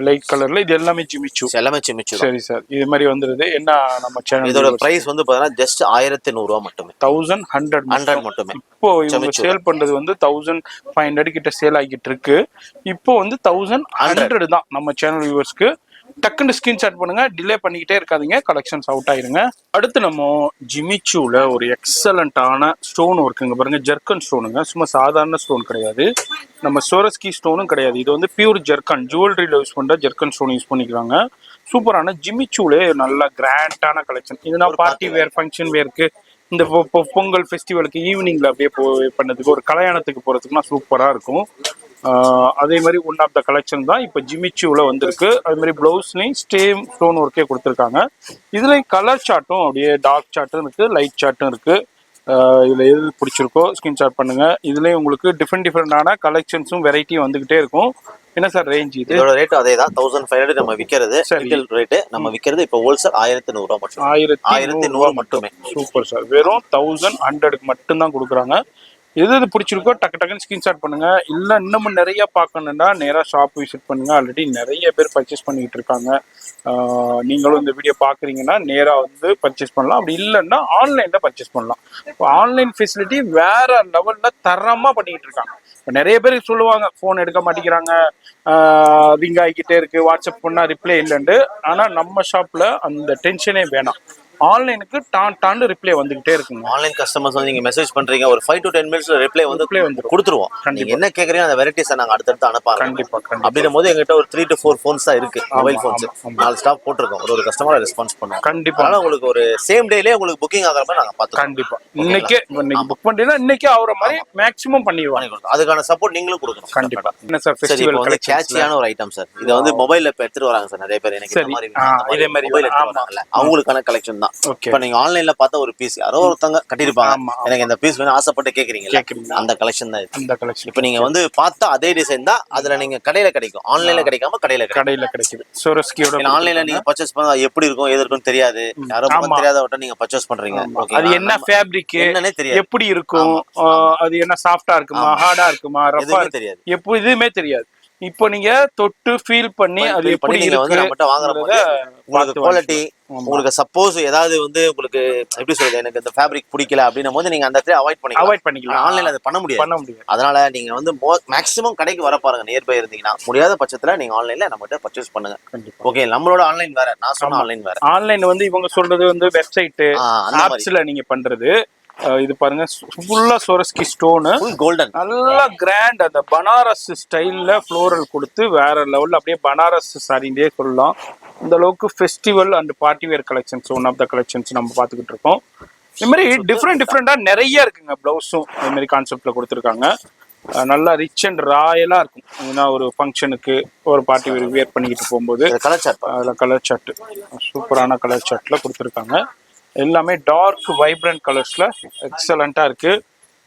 [SPEAKER 3] light கலர்ல. இது எல்லாமே ஜிமிச்சு.
[SPEAKER 2] எல்லாமே ஜிமிச்சு.
[SPEAKER 3] சரி சார், இது மாதிரி வந்துருது. என்ன நம்ம சேனல்
[SPEAKER 2] இதோட பிரைஸ் வந்து பாத்தீங்கன்னா ஜஸ்ட் 1100 ரூபாய் மட்டுமே.
[SPEAKER 3] 1100
[SPEAKER 2] மட்டுமே.
[SPEAKER 3] இப்போ இவங்க சேல் பண்றது வந்து 1500 கிட்ட சேல் ஆகிட்டு இருக்கு. இப்போ வந்து 1100 தான் நம்ம சேனல் வியூவர்ஸ்க்கு. டக்குன்னு ஸ்கிரீன்ஷாட் பண்ணுங்க, டிலே பண்ணிக்கிட்டே இருக்காதீங்க, கலெக்ஷன்ஸ் அவுட் ஆயிருங்க. அடுத்து நம்ம ஜிமிச்சூல ஒரு எக்ஸலண்டான ஸ்டோன் ஒர்க்குங்க பாருங்க, ஜெர்கன் ஸ்டோனுங்க. சும்மா சாதாரண ஸ்டோன் கிடையாது, நம்ம சோரஸ்கி ஸ்டோனும் கிடையாது. இது வந்து பியூர் ஜெர்கன், ஜுவல்லரியில யூஸ் பண்ற ஜெர்கன் ஸ்டோன் யூஸ் பண்ணிக்கிறாங்க. சூப்பரான ஜிமிச்சூல நல்ல கிராண்டான கலெக்ஷன். இதுனா பார்ட்டி வேர், ஃபங்க்ஷன் வேருக்கு, இந்த பொங்கல் ஃபெஸ்டிவலுக்கு ஈவினிங்ல அப்படியே பண்ணதுக்கு, ஒரு கல்யாணத்துக்கு போறதுக்குலாம் சூப்பரா இருக்கும். அதே மாதிரி ஒன் ஆஃப் த கலெக்ஷன் தான் இப்போ ஜிமிச்சூல வந்திருக்கு. அதே மாதிரி பிளவுஸ்லையும் ஸ்டேம் ஸ்டோன் ஒர்க்கே கொடுத்துருக்காங்க. இதுல கலர் சார்ட்டும் அப்படியே டார்க் சார்ட்டும் இருக்கு, லைட் சார்ட்டும் இருக்கு. இதுல எது பிடிச்சிருக்கோ ஸ்கிரீன்ஷாட் பண்ணுங்க. இதுலயும் உங்களுக்கு டிஃப்ரெண்டான கலெக்ஷன்ஸும் வெரைட்டியும் வந்துகிட்டே இருக்கும். என்ன சார் ரேஞ்ச்? இதோட
[SPEAKER 2] ரேட் அதே தான், 1500 நம்ம விக்கிறது. ரீட்டைல் ரேட் நம்ம விக்கிறது இப்போ ஹோல்சேல் 1100 ரூபாய் மட்டும். 1100 மட்டுமே.
[SPEAKER 3] சூப்பர் சார், வெறும் 1100க்கு மட்டும் தான் கொடுக்குறாங்க. எது பிடிச்சிருக்கோ டக்கு டக்குன்னு ஸ்கிரீன்ஷாட் பண்ணுங்க. இல்ல இன்னமும் நிறைய பார்க்கணும்னா நேரா ஷாப் விசிட் பண்ணுங்க. ஆல்ரெடி நிறைய பேர் பர்ச்சேஸ் பண்ணிட்டு இருக்காங்க. நீங்களும் இந்த வீடியோ பாக்குறீங்கன்னா நேரா வந்து பர்ச்சேஸ் பண்ணலாம். அப்படி இல்லைன்னா ஆன்லைன்ல பர்ச்சேஸ் பண்ணலாம். இப்போ ஆன்லைன் ஃபெசிலிட்டி வேற லெவல்ல தரமா பண்ணிட்டு இருக்காங்க. இப்போ நிறைய பேர் சொல்லுவாங்க ஃபோன் எடுக்க மாட்டேங்கிறாங்க, ரிங் ஆகிக்கிட்டே இருக்கு, வாட்ஸ்அப் பண்ணா ரிப்ளை இல்லைன்னு. ஆனா நம்ம ஷாப்ல அந்த டென்ஷனே வேணாம். ஆன்லைனுக்கு டான்னு ரிப்ளை வந்துகிட்டே இருக்குங்க.
[SPEAKER 2] ஆன்லைன் கஸ்டமர்ஸ் வந்து நீங்க மெசேஜ் பண்றீங்க, ஒரு 5 to 10 மினிட்ஸ்ல ரிப்ளை வந்து கொடுத்துருவோம். நீங்க என்ன கேக்குறீங்க அந்த வெரைட்டிஸை நாங்க அடுத்தடுத்து அனுப்பாங்க.
[SPEAKER 3] கண்டிப்பா
[SPEAKER 2] அப்படின்னும் போது எங்கிட்ட ஒரு 3 to 4 ஃபோன்ஸ் தான் இருக்கு, மொபைல் ஃபோன்ஸ். 4 ஸ்டாக் போட்டிருக்கோம். ஒரு கஸ்டமர் ரெஸ்பான்ஸ் பண்ணுவோம்.
[SPEAKER 3] கண்டிப்பா.
[SPEAKER 2] அதனால உங்களுக்கு ஒரு சேம் டேலயே உங்களுக்கு புக்கிங் ஆகிற மாதிரி நாங்க பார்த்துருவோம்.
[SPEAKER 3] கண்டிப்பா இன்னைக்கு புக் பண்ணிட்டீங்கன்னா இன்னைக்கு ஆகுற மாதிரி மேக்ஸிமம் பண்ணிடுவாங்க.
[SPEAKER 2] அதுக்கான சப்போர்ட் நீங்களும் கொடுக்கணும்.
[SPEAKER 3] கண்டிப்பா. என்ன சார்
[SPEAKER 2] சரி,
[SPEAKER 3] ஃபெஸ்டிவல்
[SPEAKER 2] வந்து கேட்சியான ஒரு ஐட்டம் சார். இது வந்து மொபைல்ல இப்ப எடுத்துட்டு வராங்க சார் நிறைய பேர். எனக்கு இந்த மாதிரி
[SPEAKER 3] இதே மாதிரி
[SPEAKER 2] மொபைல் எடுத்துட்டு வராங்கல்ல, அவங்களுக்கான கலெக்ஷன் தான். இப்ப நீங்க ஆன்லைன்ல பார்த்த ஒரு பீஸ் யாரோ ஒருத்தங்க கட்டிருப்பாங்க, எனக்கு இந்த பீஸ் வேணும் ஆசைப்பட்டு கேக்குறீங்கல்ல, அந்த கலெக்ஷன் தான் இது.
[SPEAKER 3] அந்த கலெக்ஷன்
[SPEAKER 2] இப்ப நீங்க வந்து பார்த்தா அதே டிசைன் தான் அதுல நீங்க கடையில கிடைக்கும், ஆன்லைன்ல கிடைக்காம கடையில
[SPEAKER 3] கிடைக்குது. சோரஸ்கியோட
[SPEAKER 2] ஆன்லைன்ல நீங்க பர்ச்சேஸ் பண்ணா எப்படி இருக்கும் ஏது இருக்கும்னு தெரியாது. யாரோ முகம் தெரியாதவட்ட நீங்க பர்ச்சேஸ் பண்றீங்க,
[SPEAKER 3] அது என்ன ஃபேப்ரிக்
[SPEAKER 2] என்னன்னே தெரியாது,
[SPEAKER 3] எப்படி இருக்கும், அது என்ன சாஃப்டா இருக்குமா ஹார்டா இருக்குமா ரஃபா
[SPEAKER 2] தெரியாது,
[SPEAKER 3] எப்போ எதுவுமே தெரியாது. இப்போ நீங்க தொட்டு ஃபீல் பண்ணி அது எப்படி
[SPEAKER 2] நீங்க வந்து நம்மகிட்ட வாங்குறப்ப உங்களுக்கு குவாலிட்டி, உங்களுக்கு சப்போஸ் ஏதாவது வந்து உங்களுக்கு எப்படி சொல்றது எனக்கு இந்த ஃபேப்ரிக் பிடிக்கல அப்படின்னும் போது நீங்க அந்த இடத்துல அவாய்ட் பண்ணிக்கலாம். ஆன்லைன்ல அதை பண்ண முடியாது. அதனால நீங்க வந்து மேக்ஸிமம் கடைக்கு வர பாருங்க, நியர்பை இருந்தீங்கன்னா. முடியாத பட்சத்துல நீங்க ஆன்லைன்ல நம்மகிட்ட பர்ச்சேஸ் பண்ணுங்க. ஓகே, நம்மளோட ஆன்லைன் வேற, நான் சொன்ன ஆன்லைன் வேற.
[SPEAKER 3] ஆன்லைன் வந்து இவங்க சொல்றது வந்து வெப்சைட் ஆப்ஸ்ல நீங்க பண்றது. இது பாருங்க ஃபுல்லா சோரஸ்கி ஸ்டோனு,
[SPEAKER 2] கோல்டன்,
[SPEAKER 3] நல்லா கிராண்ட் அந்த பனாரஸ் ஸ்டைல்ல ஃப்ளோரல் கொடுத்து வேற லெவல்ல அப்படியே பனாரஸ் சாரின்றே சொல்லலாம். இந்த அளவுக்கு festival and party wear collections one of the collections நம்ம பார்த்துக்கிட்டு இருக்கோம். இது மாதிரி டிஃப்ரெண்டா நிறைய இருக்குங்க. பிளவுஸும் இது மாதிரி கான்செப்ட்ல கொடுத்துருக்காங்க. நல்லா ரிச் அண்ட் ராயலா இருக்கும். ஏன்னா ஒரு ஃபங்க்ஷனுக்கு ஒரு பார்ட்டி வேர் வியர் பண்ணிக்கிட்டு போகும்போது அதில் கலர் சார்ட் சூப்பரான கலர் சார்ட்ல கொடுத்துருக்காங்க. எல்லாமே டார்க் வைப்ரண்ட் கலர்ஸ்ல எக்ஸலண்டா இருக்கு.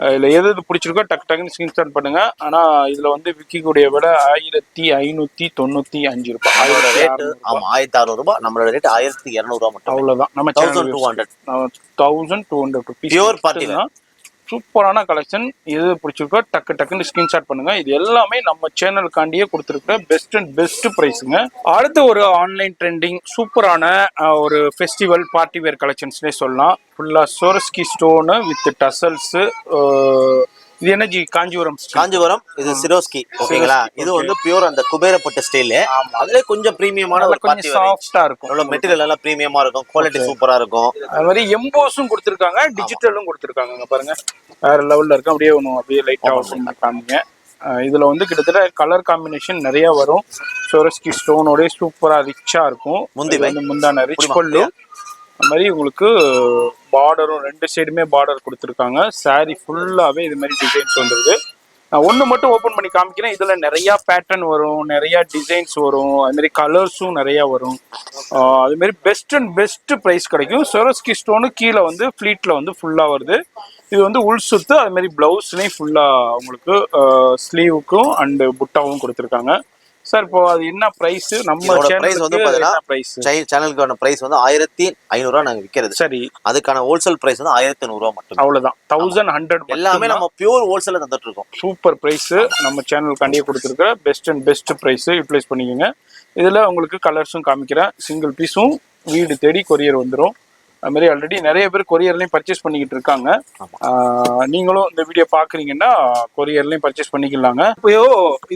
[SPEAKER 3] இதுல எது பிடிச்சிருக்கோ டக்குன்னு ஸ்கிரீன்ஷாட் பண்ணுங்க. ஆனா இதுல வந்து விக்கிக்கூடிய விட 1595 ரூபாய்.
[SPEAKER 2] 1600 ரூபாய். நம்மளோட ரேட் 1200 ரூபாய் மட்டும்.
[SPEAKER 3] அவ்வளவுதான். நம்ம 1200 ருபீஸ்.
[SPEAKER 2] பியூர் பார்ட்டி வேர்
[SPEAKER 3] சூப்பரான கலெக்ஷன். எது பிடிச்சிருக்கோ டக்குன்னு ஸ்கிரீன்ஷாட் பண்ணுங்க. இது எல்லாமே நம்ம சேனலுக்காண்டியே கொடுத்துருக்கிற பெஸ்ட் பிரைஸுங்க. அடுத்து ஒரு ஆன்லைன் ட்ரெண்டிங் சூப்பரான ஒரு ஃபெஸ்டிவல் பார்ட்டி வேர் கலெக்ஷன்ஸ்னே சொல்லலாம். ஃபுல்லா சோரஸ்கி ஸ்டோனு வித் டசல்ஸ். இது என்ன ஜி? காஞ்சிபுரம். இது சிரோஸ்கி. ஓகேங்களா? இது வந்து பியூர் அந்த குபேரப்பட்ட ஸ்டைல். அதுல கொஞ்சம் பிரீமியமான ஒரு பார்ட்டி வேர் சாஃப்ட்டா இருக்கும். மெட்டீரியல் எல்லாம் பிரீமியமா இருக்கும், குவாலிட்டி சூப்பரா இருக்கும். அது மாதிரி எம்போஸும் கொடுத்துருக்காங்க, டிஜிட்டலும் கொடுத்துருக்காங்க. பாருங்க வேற லெவல்ல இருக்கும். அப்படியே லைட்டா காமிங்க. இதுல வந்து கிட்டத்தட்ட கலர் காம்பினேஷன் நிறைய வரும். சோரஸ்கி ஸ்டோனோட சூப்பரா ரிச்சா இருக்கும். முந்தான ரிச் பல்லு. அது மாதிரி உங்களுக்கு பார்டரும் 2 சைடுமே பார்டர் கொடுத்துருக்காங்க. சாரி ஃபுல்லாவே இது மாதிரி டிசைன்ஸ் வந்துருது. நான் ஒன்று மட்டும் ஓப்பன் பண்ணி காமிக்கிறேன். இதுல நிறைய பேட்டர்ன் வரும், நிறைய டிசைன்ஸ் வரும், அது மாதிரி கலர்ஸும் நிறைய வரும். அது மாதிரி பெஸ்ட் ப்ரைஸ் கிடைக்கும். சோரஸ்கி ஸ்டோனு கீழே வந்து ஃபிளீட்ல வந்து ஃபுல்லா வருது. இது வந்து உள் சுத்து. அது மாதிரி பிளவுஸ்லேயும் ஃபுல்லா உங்களுக்கு ஸ்லீவுக்கும் அண்ட் புட்டாவும் கொடுத்துருக்காங்க. சார் இப்போ அது என்ன பிரைஸ்? நம்ம
[SPEAKER 2] பிரைஸ் வந்து சேனலுக்கான பிரைஸ் வந்து 1500 ரூபாய் நாங்க விக்கிறது.
[SPEAKER 3] சரி,
[SPEAKER 2] அதுக்கான ஹோல்சேல் பிரைஸ் வந்து 1500 ரூபாய் மட்டும்.
[SPEAKER 3] அவ்வளவுதான். 1100
[SPEAKER 2] எல்லாமே நம்ம பியூர் ஹோல்சேல்ல தந்துட்டு இருக்கோம்.
[SPEAKER 3] Super price. நம்ம சேனலுக்காண்டியே கொடுத்துருக்க பெஸ்ட் பிரைஸ் யூட்டிலைஸ் பண்ணிக்கோங்க. இதுல உங்களுக்கு கலர்ஸும் காமிக்கிறேன். சிங்கிள் பீஸும் வீடு தேடி கொரியர் வந்துடும். அது மாதிரி ஆல்ரெடி நிறைய பேர் கொரியர்லையும் பர்ச்சேஸ் பண்ணிக்கிட்டு இருக்காங்க. நீங்களும் இந்த வீடியோ பாக்குறீங்கன்னா கொரியர்லையும் பர்ச்சேஸ் பண்ணிக்கலாங்க. இப்போ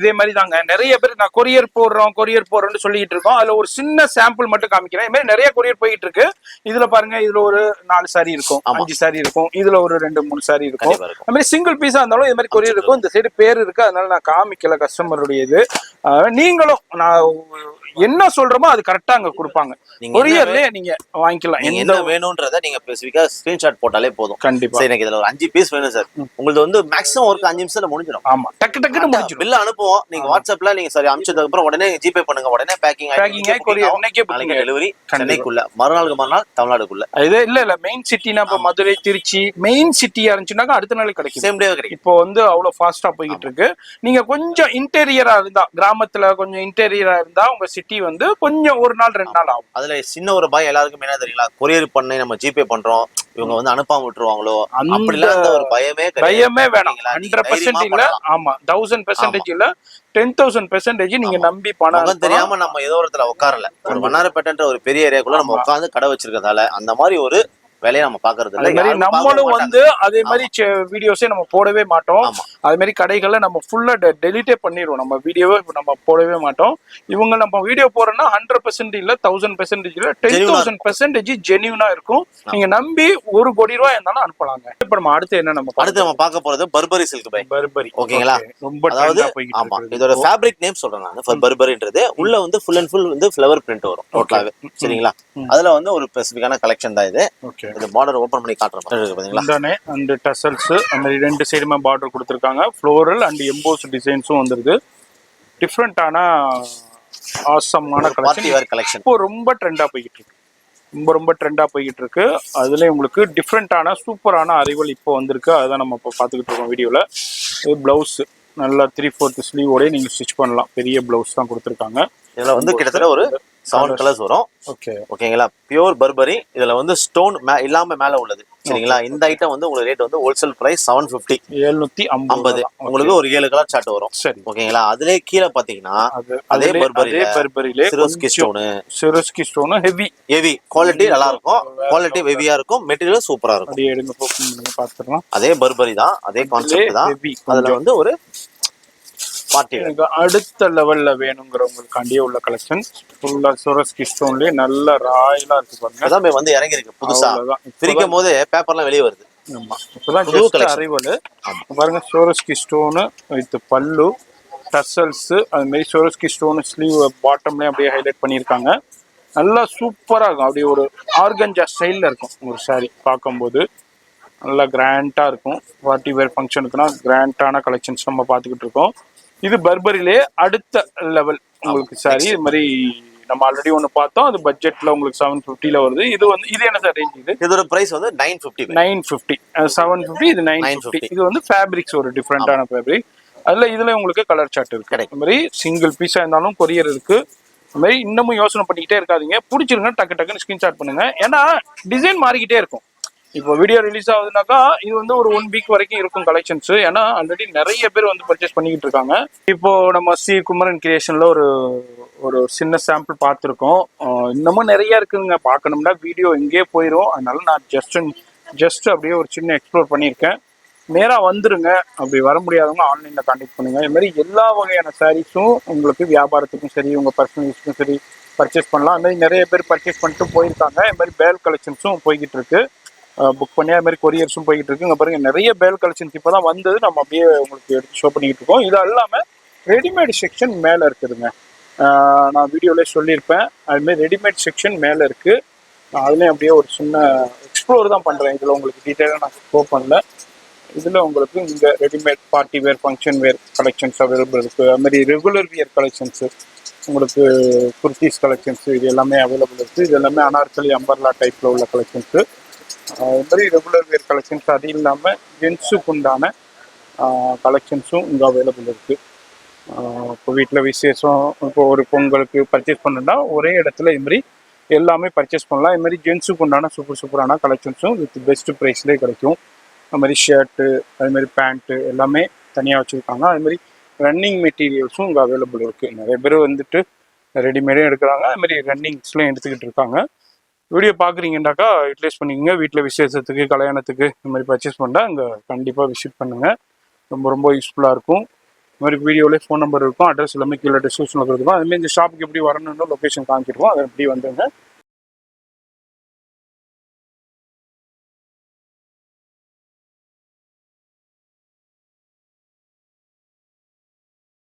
[SPEAKER 3] இதே மாதிரி தாங்க நிறைய பேர் நான் கொரியர் போடுறோம்னு சொல்லிட்டு இருக்கோம். அதுல ஒரு சின்ன சாம்பிள் மட்டும் காமிக்கிறேன். இது மாதிரி நிறைய கொரியர் போயிட்டு இருக்கு. இதுல பாருங்க, இதுல ஒரு 4 சாரி இருக்கும், 5 சாரி இருக்கும், இதுல ஒரு 2-3 சாரி இருக்கும். அது மாதிரி சிங்கிள் பீஸா இருந்தாலும் இது மாதிரி கொரியர் இருக்கும். இந்த சைடு பேர் இருக்கு, அதனால நான் காமிக்கல கஸ்டமருடைய இது. நீங்களும் நான் என்ன சொல்றோமோ அது கரெக்டா அங்க கொடுப்பாங்க. கொரியர்லயே நீங்க வாங்கிக்கலாம்.
[SPEAKER 2] என்ன வேணும்ன்றத நீங்க ஸ்பெசிஃபிக்கா ஸ்கிரீன்ஷாட் போட்டாலே போதும்.
[SPEAKER 3] கண்டிப்பா.
[SPEAKER 2] சரி, எனக்கு இதுல ஒரு 5 பீஸ் வேணும் சார். உங்களுக்கு வந்து மேக்ஸிமம் ஒரு 5 நிமிஷத்துல முடிஞ்சிடும்.
[SPEAKER 3] ஆமா, டக்குன்னு முடிஞ்சிடும்.
[SPEAKER 2] பில் அனுப்புவோம். நீங்க வாட்ஸ்அப்ல நீங்க சரி அனுப்பிச்சதுக்கு அப்புறம் உடனே ஜிபே பண்ணுங்க. உடனே பேக்கிங் ஆகி கொரியர் இன்னைக்கே டெலிவரி சென்னைக்குள்ள, மறுநாள் தமிழ்நாடுக்குள்ள. இது
[SPEAKER 3] இல்ல மெயின் சிட்டினா இப்ப மதுரை, திருச்சி மெயின் சிட்டியா இருந்துச்சுனாக்கா அடுத்த நாள் கிடைக்கும்.
[SPEAKER 2] சேம் டே கிடைக்கும்.
[SPEAKER 3] இப்போ வந்து அவ்வளவு ஃபாஸ்டா போயிட்டு இருக்கு. நீங்க கொஞ்சம் இன்டீரியரா இருந்தா, கிராமத்துல கொஞ்சம் இன்டீரியரா இருந்தா உங்க சிட்டி வந்து கொஞ்சம் 1 நாள் 2 நாள் ஆகும்.
[SPEAKER 2] அதுல சின்ன ஒரு பயம் எல்லாருக்கும் என்ன தெரியுங்களா, கொரியர் பண்ணி நம்ம ஜிபே பண்றோம், இவங்க வந்து அனுப்பாம விட்டுருவாங்களோ அப்படிலாம் ஒரு பயமே வேணாம். 100% இல்ல, ஆமா 1000% இல்ல, 10,000% நீங்க நம்பி பணம் தெரியாம நம்ம ஏதோ ஒரு இடத்துல உட்காரல. ஒரு வண்ணாரப்பேட்டைன்ற ஒரு பெரிய ஏரியாக்குள்ள நம்ம உட்கார்ந்து கடை வச்சிருக்கதால அந்த மாதிரி ஒரு வேலையை நம்ம பாக்குறது இல்லை.
[SPEAKER 3] நம்மளும் வந்து அதே மாதிரி வீடியோஸே நம்ம போடவே மாட்டோம். அது மாதிரி கடைகளை நம்ம ஃபுல்லா டெலிட்டே பண்ணிடுவோம். நம்ம வீடியோவே நம்ம போடவே மாட்டோம். இவங்க நம்ம வீடியோ போறோம்னா 100% இல்ல 1000% இல்ல 10,000% ஜெனியூனா இருக்கும். நீங்க நம்பி ₹1,00,00,000 இருந்தாலும் அனுப்பலாங்க. இப்ப நம்ம அடுத்து என்ன
[SPEAKER 2] அடுத்து நம்ம பார்க்க போறது பர்பரி சில்க் பை.
[SPEAKER 3] பர்பரி.
[SPEAKER 2] ஓகேங்களா?
[SPEAKER 3] ரொம்ப
[SPEAKER 2] அதாவது
[SPEAKER 3] ட்ரெண்டா போயிட்டு
[SPEAKER 2] ஆமா
[SPEAKER 3] இருக்கு.
[SPEAKER 2] இதோட ஃபேப்ரிக் நேம் சொல்றேன் நான். பர்பரின்றது உள்ள வந்து ஃபுல் அண்ட் ஃபுல் வந்து ஃப்ளவர் பிரிண்ட் வரும் டோட்டலாவே. சரிங்களா? அதுல வந்து ஒரு ஸ்பெசிஃபிக்கான கலெக்ஷன் தான் இது.
[SPEAKER 3] ஓகே.
[SPEAKER 2] இந்த பார்டர் ஓபன் பண்ணி காட்டுற மாதிரி இருக்கு பாத்தீங்களா?
[SPEAKER 3] இந்தானே அண்ட் டசல்ஸ் அந்த ரெண்டு சைடுமே பார்டர் கொடுத்துருக்காங்க. ஃப்ளோரல் அண்ட் எம்போஸ் டிசைன்ஸும் வந்துருது. டிஃப்ரெண்டான ஆசமான
[SPEAKER 2] பார்ட்டி வேர் கலெக்ஷன்
[SPEAKER 3] இப்போ ரொம்ப ட்ரெண்டா போய்கிட்டு இருக்கு. ரொம்ப ட்ரெண்டா போய்கிட்டு இருக்கு. அதுல உங்களுக்கு டிஃப்ரெண்டான சூப்பரான அரைவல் இப்போ வந்திருக்கு. அதுதான் நம்ம இப்போ பார்த்துக்கிட்டு இருக்கோம் வீடியோல. இது பிளவுஸ் நல்லா 3/4 ஸ்லீவோட நீங்க ஸ்டிச் பண்ணலாம். பெரிய பிளவுஸ் தான் கொடுத்துருக்காங்க.
[SPEAKER 2] இதுல வந்து கிட்டத்தட்ட ஒரு 7 கலர்ஸ் வரும்.
[SPEAKER 3] ஓகே.
[SPEAKER 2] ஓகேங்களா? Pure Burberry. இதுல வந்து ஸ்டோன் இல்லாம மேல உள்ளது. சரிங்களா? இந்த ஐட்டம் வந்து உங்களுக்கு ரேட் வந்து ஹோல்சேல் பிரைஸ் 750.
[SPEAKER 3] 750.
[SPEAKER 2] உங்களுக்கு ஒரு 7 கலர் சார்ட் வரும்.
[SPEAKER 3] சரி.
[SPEAKER 2] ஓகேங்களா? அதுலயே கீழே பாத்தீங்கன்னா அதே பர்பரியிலே
[SPEAKER 3] சிரோஸ்கி ஸ்டோன்
[SPEAKER 2] ஹெவி குவாலிட்டி நல்லா இருக்கும். குவாலிட்டி ஹெவியா இருக்கும். மெட்டீரியல் சூப்பரா இருக்கும்.
[SPEAKER 3] அப்படியே எடுங்க போங்க பாத்துறலாம்.
[SPEAKER 2] அதே பர்பரி தான். அதே கான்செப்ட் தான். அதுல வந்து ஒரு பார்ட்டி
[SPEAKER 3] எனக்கு அடுத்த லெவல்ல வேணுங்கிறவங்களுக்காண்டியே உள்ள கலெக்ஷன் ஃபுல்லா சுரஸ்கி ஸ்டோன்லயே நல்ல ராயலா இருக்கு பாருங்க.
[SPEAKER 2] அதான் வந்து இறங்கி இருக்கு புதுசா. பிரிக்கும் போது பேப்பர்லாம் வெளியே வருது.
[SPEAKER 3] ஆமா இப்பதான் ஜஸ்ட் அரைவல். பாருங்க சுரஸ்கி ஸ்டோன் வித் பல்லு டசல்ஸ் அது மாதிரி சுரஸ்கி ஸ்டோன் ஸ்லீவ் பாட்டம்லயே அப்படியே ஹைலைட் பண்ணியிருக்காங்க. நல்லா சூப்பரா இருக்கும். அப்படியே ஒரு ஆர்கஞ்சா ஸ்டைல்ல இருக்கும் ஒரு சாரி பார்க்கும்போது. நல்லா கிராண்டா இருக்கும். பார்ட்டி வேர் ஃபங்க்ஷனுக்குனா கிராண்டான கலெக்ஷன்ஸ் நம்ம பார்த்துக்கிட்டு இருக்கோம். இது பர்பரிலே அடுத்த லெவல் உங்களுக்கு சாரி. இது மாதிரி நம்ம ஆல்ரெடி ஒன்னு பார்த்தோம். அது பட்ஜெட்ல உங்களுக்கு 750ல வருது. இது வந்து இது என்ன சார் ரேஞ்ச்?
[SPEAKER 2] இதோட பிரைஸ் வந்து 950.
[SPEAKER 3] 750 இது 950. இது வந்து ஃபேப்ரிக்ஸ் ஒரு டிஃப்ரெண்டான ஃபேப்ரிக். இதுல உங்களுக்கு கலர் சார்ட் இருக்கு. இந்த மாதிரி சிங்கிள் பீஸா இருந்தாலும் கொரியர் இருக்கு. இந்த மாதிரி இன்னமும் யோசனை பண்ணிக்கிட்டே இருக்காதீங்க. பிடிச்சிருங்க டக்குன்னு ஸ்கிரீன்ஷாட் பண்ணுங்க. ஏன்னா டிசைன் மாறிக்கிட்டே இருக்கும். இப்போ வீடியோ ரிலீஸ் ஆகுதுனாக்கா இது வந்து ஒரு 1 வீக் வரைக்கும் இருக்கும் கலெக்ஷன்ஸ். ஏன்னா ஆல்ரெடி நிறைய பேர் வந்து பர்ச்சேஸ் பண்ணிக்கிட்டு இருக்காங்க. இப்போ நம்ம சி குமரன் கிரியேஷன்ல ஒரு சின்ன சாம்பிள் பார்த்துருக்கோம். இன்னமும் நிறைய இருக்குங்க. பார்க்கணும்னா வீடியோ எங்கேயே போயிடும். அதனால நான் ஜஸ்ட் அப்படியே ஒரு சின்ன எக்ஸ்ப்ளோர் பண்ணியிருக்கேன். நேராக வந்துருங்க. அப்படி வர முடியாதவங்க ஆன்லைனில் கான்டெக்ட் பண்ணுங்க. இது மாதிரி எல்லா வகையான சாரீஸும் உங்களுக்கு வியாபாரத்துக்கும் சரி உங்கள் பர்சனல் யூஸ்க்கும் சரி பர்ச்சேஸ் பண்ணலாம். அது மாதிரி நிறைய பேர் பர்ச்சேஸ் பண்ணிட்டு போயிருக்காங்க. இது மாதிரி பேல் கலெக்ஷன்ஸும் போய்கிட்டு இருக்கு. புக் பண்ணி அது மாதிரி கொரியர்ஸும் போய்கிட்டு இருக்கு. இங்கே பாருங்க நிறைய பேல் கலெக்ஷன்ஸ் இப்போ தான் வந்தது. நம்ம அப்படியே உங்களுக்கு எடுத்து ஷோ பண்ணிக்கிட்டு இருக்கோம். இது இல்லாமல் ரெடிமேட் செக்ஷன் மேலே இருக்குதுங்க. நான் வீடியோவிலே சொல்லியிருப்பேன். அதுமாரி ரெடிமேட் செக்ஷன் மேலே இருக்குது. நான் அதுலேயும் அப்படியே ஒரு சின்ன எக்ஸ்ப்ளோர் தான் பண்ணுறேன். இதில் உங்களுக்கு டீட்டெயிலாக நான் ஷோ பண்ணல. இதில் உங்களுக்கு இங்கே ரெடிமேட் பார்ட்டி வேர் ஃபங்க்ஷன் வேர் கலெக்ஷன்ஸ் அவைலபிள் இருக்குது. அதுமாதிரி ரெகுலர் வியர் கலெக்ஷன்ஸு உங்களுக்கு குர்த்திஸ் கலெக்ஷன்ஸு இது எல்லாமே அவைலபிள் இருக்குது. இது எல்லாமே அனார்கலி அம்பர்லா டைப்பில் உள்ள கலெக்ஷன்ஸு. இது மாதிரி ரெகுலர் வேர் கலெக்ஷன்ஸ். அது இல்லாமல் ஜென்ஸுக்கு உண்டான கலெக்ஷன்ஸும் இங்கே அவைலபிள் இருக்குது. இப்போ வீட்டில் விசேஷம் இப்போ ஒரு பொங்கலுக்கு பர்ச்சேஸ் பண்ணணும்னா ஒரே இடத்துல இது மாதிரி எல்லாமே பர்ச்சேஸ் பண்ணலாம். இது மாதிரி ஜென்ஸுக்கு உண்டான சூப்பரான கலெக்ஷன்ஸும் வித் பெஸ்ட் ப்ரைஸ்லேயே கிடைக்கும். அது மாதிரி ஷர்ட்டு அது மாதிரி பேண்ட்டு எல்லாமே தனியாக வச்சுருக்காங்க. அது மாதிரி ரன்னிங் மெட்டீரியல்ஸும் இங்கே அவைலபிள் இருக்குது. நிறைய பேர் வந்துட்டு ரெடிமேடும் எடுக்கிறாங்க. அது மாதிரி ரன்னிங்ஸ்லாம் எடுத்துக்கிட்டு இருக்காங்க. வீடியோ பார்க்குறீங்கன்னாக்கா யூட்டிலைஸ் பண்ணிக்கோங்க. வீட்டில் விசேஷத்துக்கு கல்யாணத்துக்கு இந்த மாதிரி பர்ச்சேஸ் பண்ணால் இங்கே கண்டிப்பாக விசிட் பண்ணுங்கள். ரொம்ப யூஸ்ஃபுல்லாக இருக்கும். இந்த மாதிரி வீடியோவிலே ஃபோன் நம்பர் இருக்கும். அட்ரஸ் எல்லாமே கீழே டிஸ்கிரிப்ஷனில் கொடுத்துருக்கோம். அதுமாதிரி இந்த ஷாப்புக்கு எப்படி வரணும்னு லொக்கேஷன் காமிச்சிருக்கோம். அதை எப்படி வந்துங்க